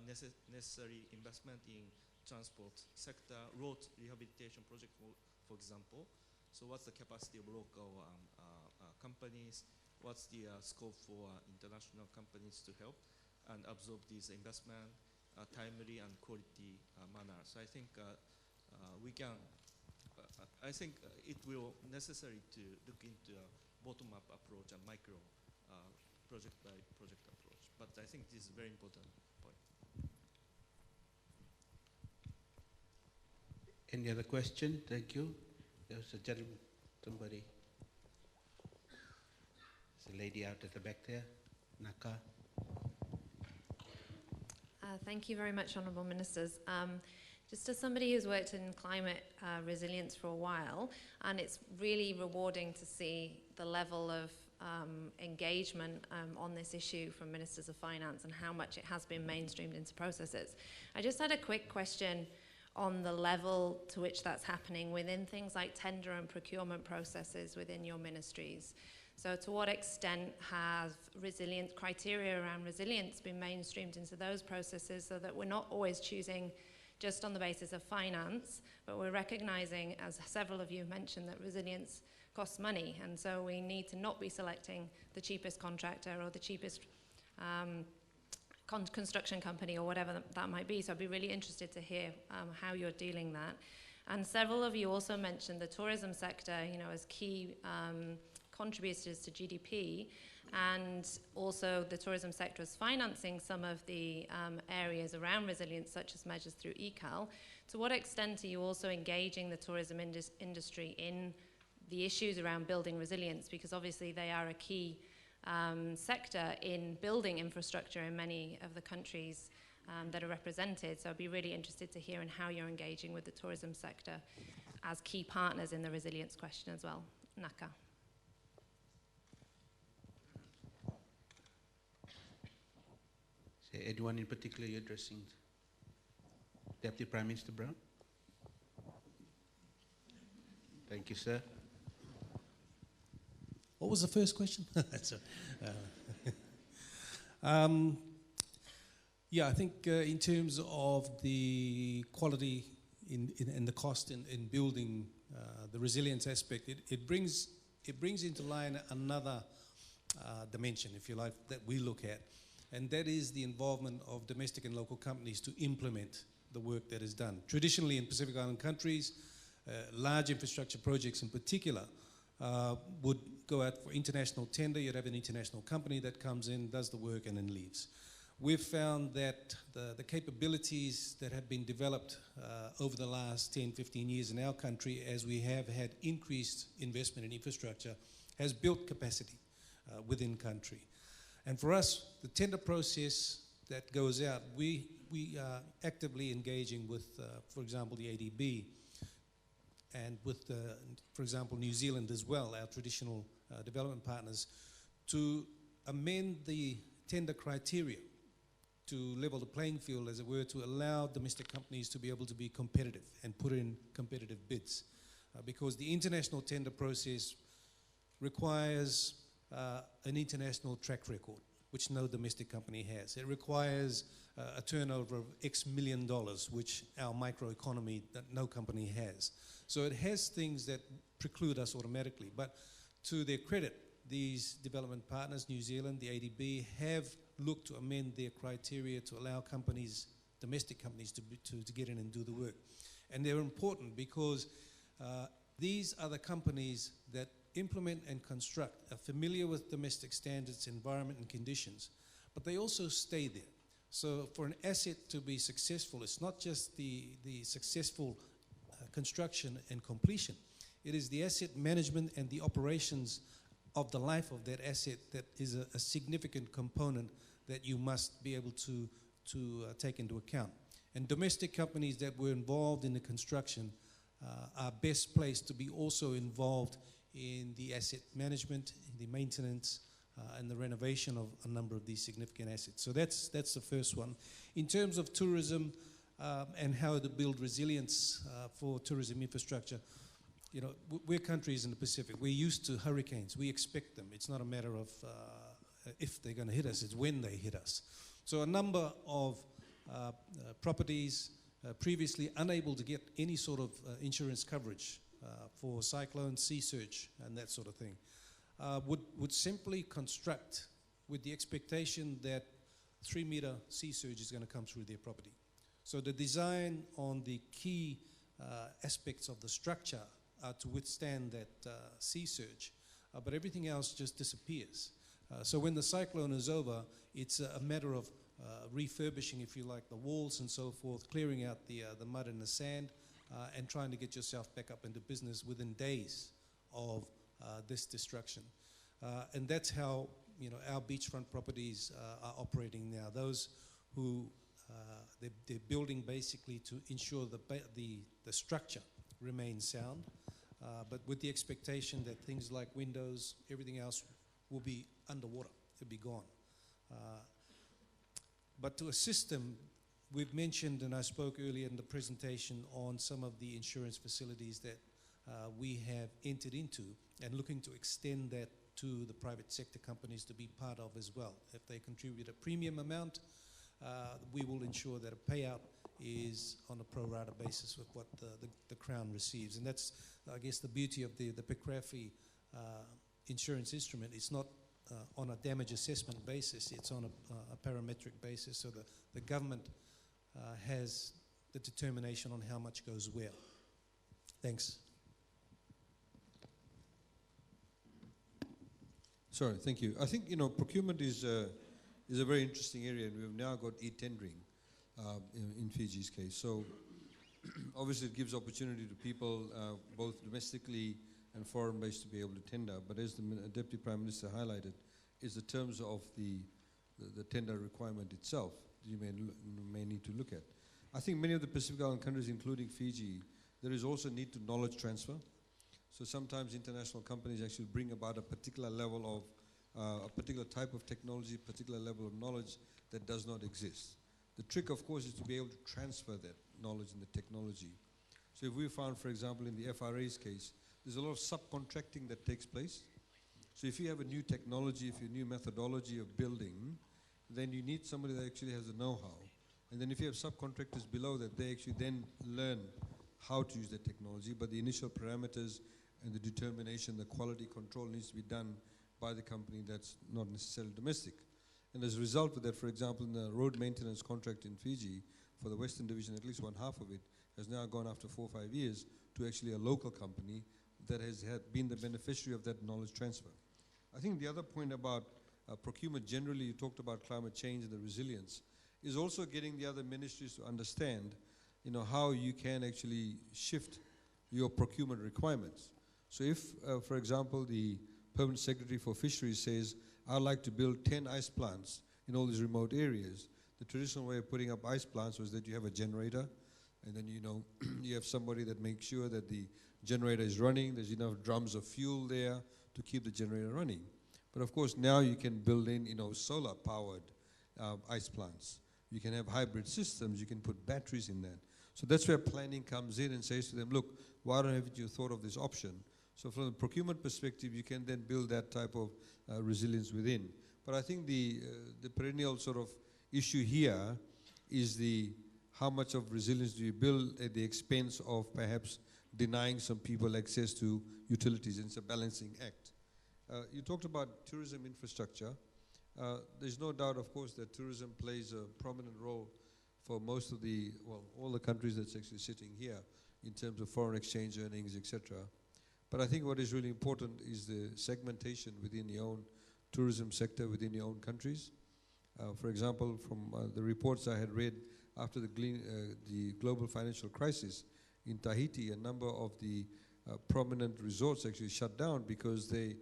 necessary investment in transport sector, road rehabilitation project, for example. So what's the capacity of local companies? What's the scope for international companies to help and absorb this investment timely and quality manner? So I think we can. I think it will necessary to look into a bottom-up approach and micro project by project approach. But I think this is a very important point. Any other question? Thank you. There was a gentleman, somebody. There's a lady out at the back there, Naka. Thank you very much, Honourable Ministers. Just as somebody who's worked in climate resilience for a while, and it's really rewarding to see the level of engagement on this issue from Ministers of Finance and how much it has been mainstreamed into processes. I just had a quick question on the level to which that's happening within things like tender and procurement processes within your ministries. So to what extent have resilience criteria around resilience been mainstreamed into those processes so that we're not always choosing just on the basis of finance, but we're recognizing, as several of you mentioned, that resilience costs money, and so we need to not be selecting the cheapest contractor or the cheapest construction company or whatever that might be. So I'd be really interested to hear how you're dealing that. And several of you also mentioned the tourism sector, as key contributors to GDP, and also the tourism sector is financing some of the areas around resilience, such as measures through ECAL. To what extent are you also engaging the tourism industry in the issues around building resilience? Because obviously they are a key sector in building infrastructure in many of the countries that are represented. So I'd be really interested to hear in how you're engaging with the tourism sector as key partners in the resilience question as well. Naka. So anyone in particular you're addressing? Deputy Prime Minister Brown? Thank you, sir. What was the first question? Yeah, I think in terms of the quality and the cost in building the resilience aspect, it brings into line another dimension, if you like, that we look at, and that is the involvement of domestic and local companies to implement the work that is done. Traditionally in Pacific Island countries, large infrastructure projects in particular would go out for international tender. You'd have an international company that comes in, does the work, and then leaves. We've found that the capabilities that have been developed over the last 10, 15 years in our country, as we have had increased investment in infrastructure, has built capacity within country. And for us, the tender process that goes out, we are actively engaging with, for example, the ADB, and with, for example, New Zealand as well, our traditional development partners, to amend the tender criteria to level the playing field, as it were, to allow domestic companies to be able to be competitive and put in competitive bids. Because the international tender process requires an international track record, which no domestic company has. It requires a turnover of X million dollars, which our microeconomy, that no company has. So it has things that preclude us automatically. But to their credit, these development partners, New Zealand, the ADB, have looked to amend their criteria to allow companies, domestic companies, to get in and do the work. And they're important because these are the companies that implement and construct, are familiar with domestic standards, environment and conditions, but they also stay there. So for an asset to be successful, it's not just the successful construction and completion. It is the asset management and the operations of the life of that asset that is a significant component that you must be able to take into account. And domestic companies that were involved in the construction are best placed to be also involved in the asset management, the maintenance, and the renovation of a number of these significant assets. So that's the first one. In terms of tourism and how to build resilience for tourism infrastructure, you know, we're countries in the Pacific. We're used to hurricanes. We expect them. It's not a matter of if they're going to hit us, it's when they hit us. So a number of properties previously unable to get any sort of insurance coverage for cyclones, sea surge, and that sort of thing, would simply construct with the expectation that 3-meter sea surge is going to come through their property. So the design on the key aspects of the structure are to withstand that sea surge, but everything else just disappears. So when the cyclone is over, it's a matter of refurbishing, if you like, the walls and so forth, clearing out the mud and the sand, and trying to get yourself back up into business within days of this destruction. And that's how, you know, our beachfront properties are operating now. Those who they're building basically to ensure the structure remains sound, but with the expectation that things like windows, everything else will be underwater, it'll be gone. But to assist them, we've mentioned, and I spoke earlier in the presentation, on some of the insurance facilities that we have entered into and looking to extend that to the private sector companies to be part of as well. If they contribute a premium amount, we will ensure that a payout is on a pro rata basis with what the Crown receives. And that's, I guess, the beauty of the PCRAFI insurance instrument. It's not on a damage assessment basis, it's on a parametric basis, so the government has the determination on how much goes where. Thanks. Sorry, thank you. I think, you know, procurement is a very interesting area, and we've now got e-tendering in Fiji's case. So obviously it gives opportunity to people, both domestically and foreign-based, to be able to tender. But as the Deputy Prime Minister highlighted, is the terms of the tender requirement itself you may need to look at. I think many of the Pacific Island countries, including Fiji, there is also need to knowledge transfer. So sometimes international companies actually bring about a particular level of, a particular type of technology, particular level of knowledge that does not exist. The trick, of course, is to be able to transfer that knowledge and the technology. So if we found, for example, in the FRA's case, there's a lot of subcontracting that takes place. So if you have a new technology, if you have a new methodology of building, then you need somebody that actually has the know-how. And then if you have subcontractors below that, they actually then learn how to use the technology, but the initial parameters and the determination, the quality control needs to be done by the company that's not necessarily domestic. And as a result of that, for example, in the road maintenance contract in Fiji, for the Western Division, at least one half of it has now gone after 4 or 5 years to actually a local company that has been the beneficiary of that knowledge transfer. I think the other point about procurement generally, you talked about climate change and the resilience, is also getting the other ministries to understand, you know, how you can actually shift your procurement requirements. So if, for example, the Permanent Secretary for Fisheries says, I'd like to build 10 ice plants in all these remote areas, the traditional way of putting up ice plants was that you have a generator, and then, you know, you have somebody that makes sure that the generator is running, there's enough drums of fuel there to keep the generator running. But of course, now you can build in, you know, solar-powered ice plants. You can have hybrid systems, you can put batteries in that. So that's where planning comes in and says to them, look, why haven't you thought of this option? So from the procurement perspective, you can then build that type of resilience within. But I think the perennial sort of issue here is how much of resilience do you build at the expense of perhaps denying some people access to utilities, and it's a balancing act. You talked about tourism infrastructure. There's no doubt, of course, that tourism plays a prominent role for most of all the countries that's actually sitting here in terms of foreign exchange earnings, etc. But I think what is really important is the segmentation within your own tourism sector within your own countries. For example, from the reports I had read after the global financial crisis in Tahiti, a number of the prominent resorts actually shut down because the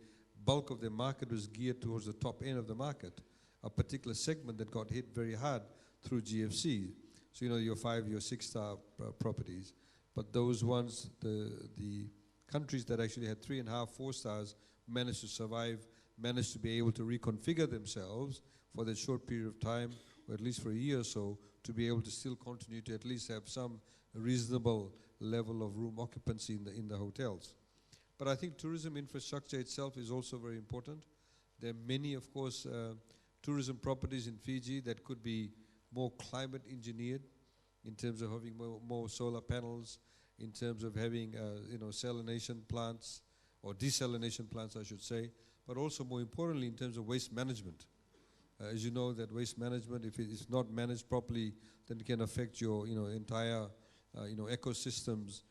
bulk of their market was geared towards the top end of the market, a particular segment that got hit very hard through GFC. So, your 5, your 6-star properties. But those ones, the countries that actually had 3.5, 4 stars managed to survive, managed to be able to reconfigure themselves for that short period of time, or at least for a year or so, to be able to still continue to at least have some reasonable level of room occupancy in the hotels. But I think tourism infrastructure itself is also very important. There are many, of course, tourism properties in Fiji that could be more climate engineered in terms of having more solar panels, in terms of having salination plants, or desalination plants, I should say, but also more importantly in terms of waste management. As you know, that waste management, if it is not managed properly, then it can affect your entire ecosystems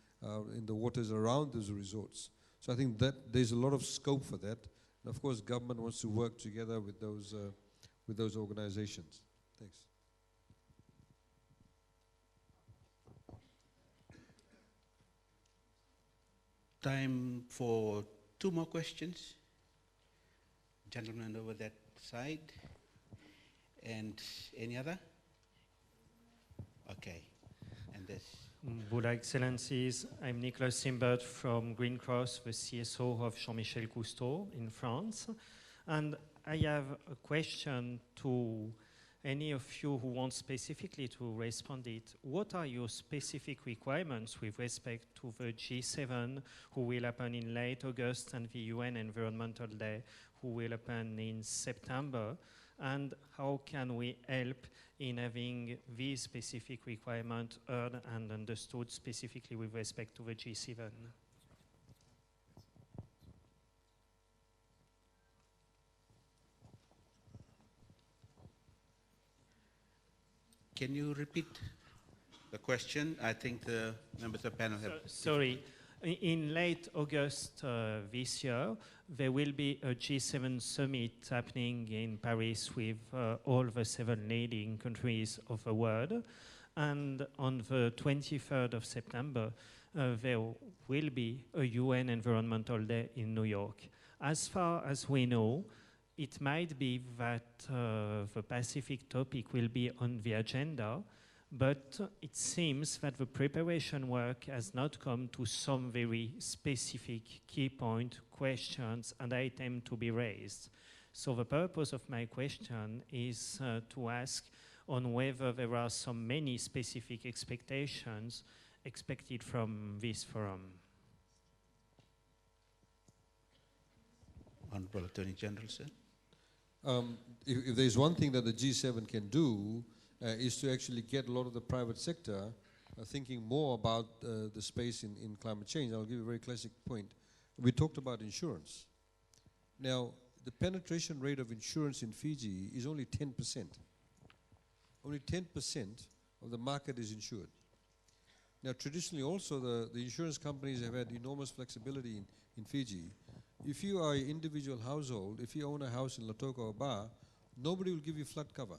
in the waters around those resorts. So I think that there's a lot of scope for that. And of course, government wants to work together with those organizations. Thanks. Time for 2 more questions. Gentleman over that side. And any other? Okay. And this. Bula Excellencies, I'm Nicolas Simbert from Green Cross, the CSO of Jean-Michel Cousteau in France. And I have a question to any of you who want specifically to respond it. What are your specific requirements with respect to the G7 who will happen in late August and the UN Environmental Day who will happen in September? And how can we help in having these specific requirements heard and understood specifically with respect to the G7? Can you repeat the question? I think the members of the panel have... Sorry. In late August this year, there will be a G7 summit happening in Paris with all the 7 leading countries of the world. And on the 23rd of September, there will be a UN Environmental Day in New York. As far as we know, it might be that the Pacific topic will be on the agenda, but it seems that the preparation work has not come to some very specific key point, questions, and items to be raised. So the purpose of my question is to ask on whether there are so many specific expectations expected from this forum. Honorable Attorney General, sir. If there's one thing that the G7 can do, is to actually get a lot of the private sector thinking more about the space in climate change. I'll give you a very classic point. We talked about insurance. Now, the penetration rate of insurance in Fiji is only 10%. Only 10% of the market is insured. Now, traditionally also, the insurance companies have had enormous flexibility in Fiji. If you are an individual household, if you own a house in Lautoka or Ba, nobody will give you flood cover.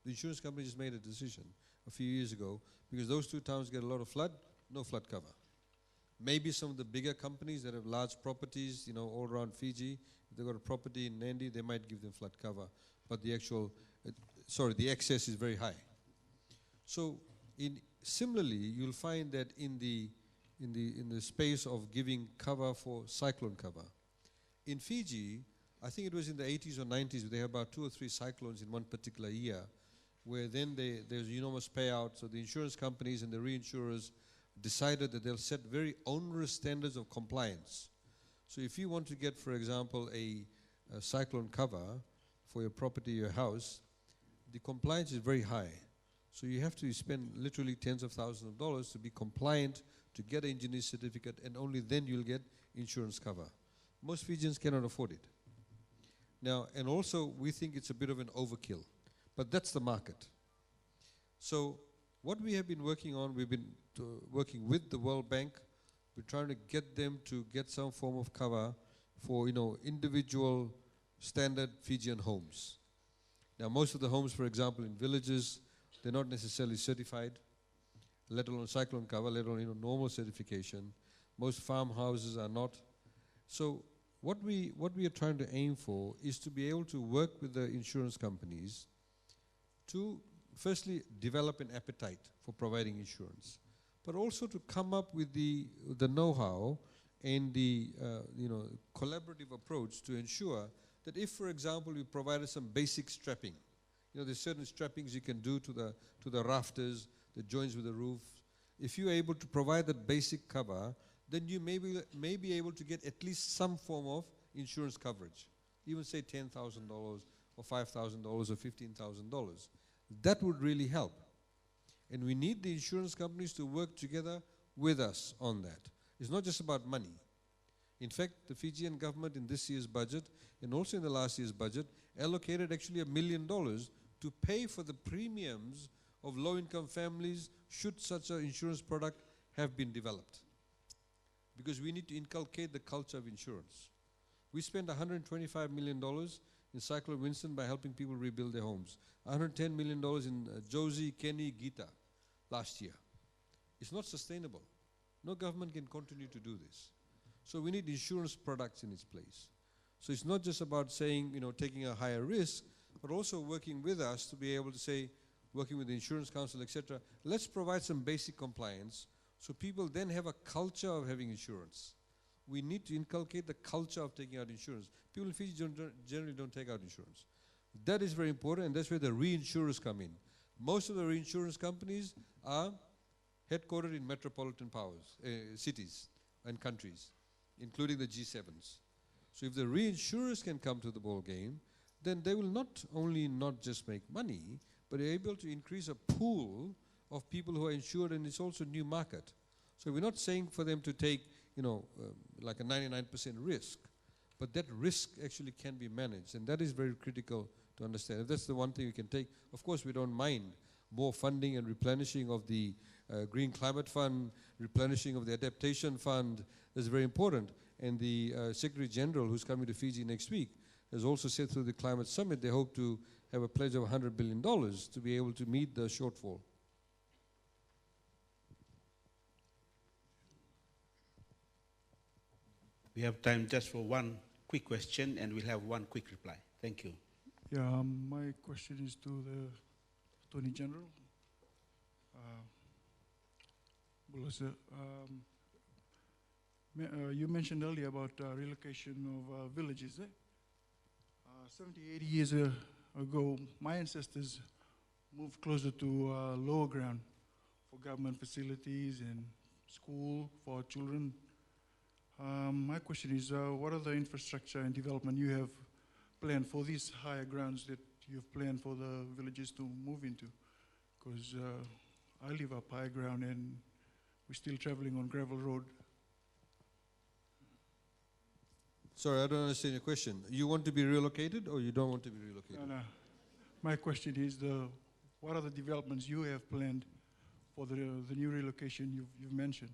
The insurance company just made a decision a few years ago, because those 2 towns get a lot of flood, no flood cover. Maybe some of the bigger companies that have large properties, all around Fiji, if they've got a property in Nandi, they might give them flood cover. But the the excess is very high. So similarly, you'll find that in the space of giving cover for cyclone cover. In Fiji, I think it was in the 80s or 90s, they had about 2 or 3 cyclones in one particular year, where then there's enormous payouts. So the insurance companies and the reinsurers decided that they'll set very onerous standards of compliance. So if you want to get, for example, a cyclone cover for your property, your house, the compliance is very high. So you have to spend literally tens of thousands of dollars to be compliant, to get an engineer certificate, and only then you'll get insurance cover. Most Fijians cannot afford it. Now, and also we think it's a bit of an overkill, but that's the market. So what we have been working on, we've been working with the World Bank. We're trying to get them to get some form of cover for, individual standard Fijian homes. Now, most of the homes, for example, in villages, they're not necessarily certified, let alone cyclone cover, let alone normal certification. Most farmhouses are not. So what we are trying to aim for is to be able to work with the insurance companies to firstly develop an appetite for providing insurance, but also to come up with the know-how and the collaborative approach to ensure that if, for example, we provided some basic strapping, there's certain strappings you can do to the rafters, the joints with the roof. If you're able to provide that basic cover, then you may be able to get at least some form of insurance coverage, even say $10,000 or $5,000 or $15,000. That would really help. And we need the insurance companies to work together with us on that. It's not just about money. In fact, the Fijian government in this year's budget and also in the last year's budget allocated actually $1 million to pay for the premiums of low-income families should such an insurance product have been developed. Because we need to inculcate the culture of insurance. We spent $125 million in Cyclone Winston by helping people rebuild their homes. $110 million in Josie, Kenny, Gita last year. It's not sustainable. No government can continue to do this. So we need insurance products in its place. So it's not just about saying, taking a higher risk, but also working with us to be able to say, working with the insurance council, etc., let's provide some basic compliance so people then have a culture of having insurance. We need to inculcate the culture of taking out insurance. People in Fiji generally don't take out insurance. That is very important, and that's where the reinsurers come in. Most of the reinsurance companies are headquartered in metropolitan cities and countries, including the G7s. So if the reinsurers can come to the ball game, then they will not only not just make money, but are able to increase a pool of people who are insured, and it's also a new market. So we're not saying for them to take, like a 99% risk, but that risk actually can be managed, and that is very critical to understand. If that's the one thing we can take, of course we don't mind more funding and replenishing of the Green Climate Fund, replenishing of the Adaptation Fund. That's very important. And the Secretary General, who's coming to Fiji next week, has also said through the Climate Summit they hope to have a pledge of $100 billion to be able to meet the shortfall. We have time just for one quick question, and we'll have one quick reply. Thank you. Yeah, my question is to the Attorney General. You mentioned earlier about relocation of villages. 70, 80 years ago, my ancestors moved closer to lower ground for government facilities and school for children. My question is, what are the infrastructure and development you have planned for these higher grounds that you've planned for the villages to move into? Because I live up high ground and we're still traveling on gravel road. Sorry, I don't understand your question. You want to be relocated or you don't want to be relocated? No. My question is, what are the developments you have planned for the new relocation you've mentioned?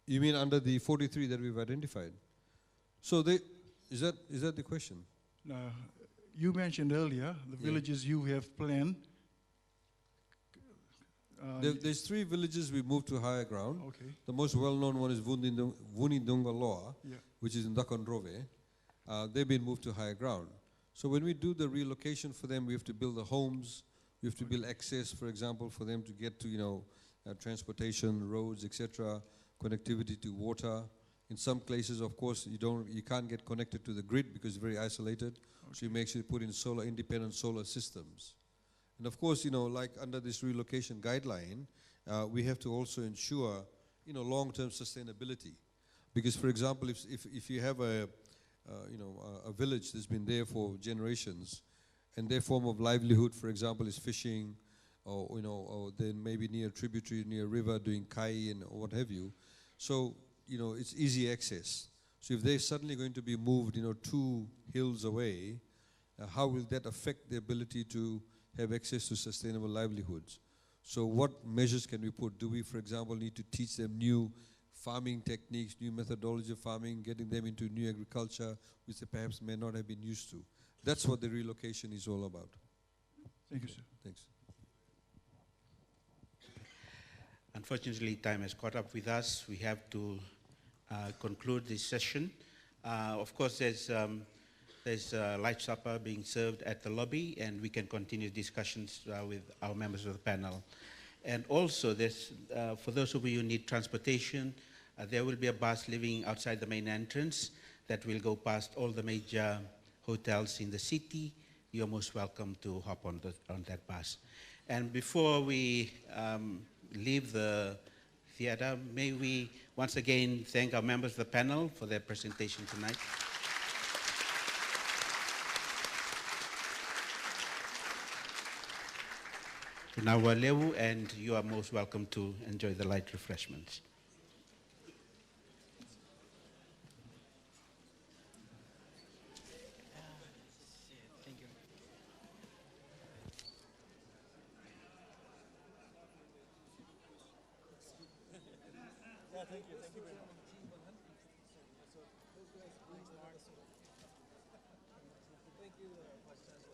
You mean under the 43 that we've identified? So is that the question? You mentioned earlier the villages you have planned. There's 3 villages we moved to higher ground. Okay. The most well-known one is Vunidungaloa, which is in Dakondrove. They've been moved to higher ground. So when we do the relocation for them, we have to build the homes, we have to build access, for example, for them to get to, transportation, roads, etc., connectivity to water. In some places, of course, you can't get connected to the grid because it's very isolated. Okay. So you make sure you put in independent solar systems. And of course, like under this relocation guideline, we have to also ensure, long-term sustainability. Because, for example, if you have a a village that's been there for generations, and their form of livelihood, for example, is fishing, or then maybe near a tributary, near a river, doing kai and or what have you. So, it's easy access. So if they're suddenly going to be moved, 2 hills away, how will that affect the ability to have access to sustainable livelihoods? So what measures can we put? Do we, for example, need to teach them new farming techniques, new methodology of farming, getting them into new agriculture, which they perhaps may not have been used to? That's what the relocation is all about. Thank you, sir. Thanks. Unfortunately, time has caught up with us. We have to conclude this session. Of course, there's a light supper being served at the lobby, and we can continue discussions with our members of the panel. And also, for those of you who need transportation, there will be a bus leaving outside the main entrance that will go past all the major hotels in the city. You're most welcome to hop on that bus. And before we leave the theater, may we once again thank our members of the panel for their presentation tonight. Now, Lewu, and you are most welcome to enjoy the light refreshments. Thank you very much. Thank you, Vice Chancellor.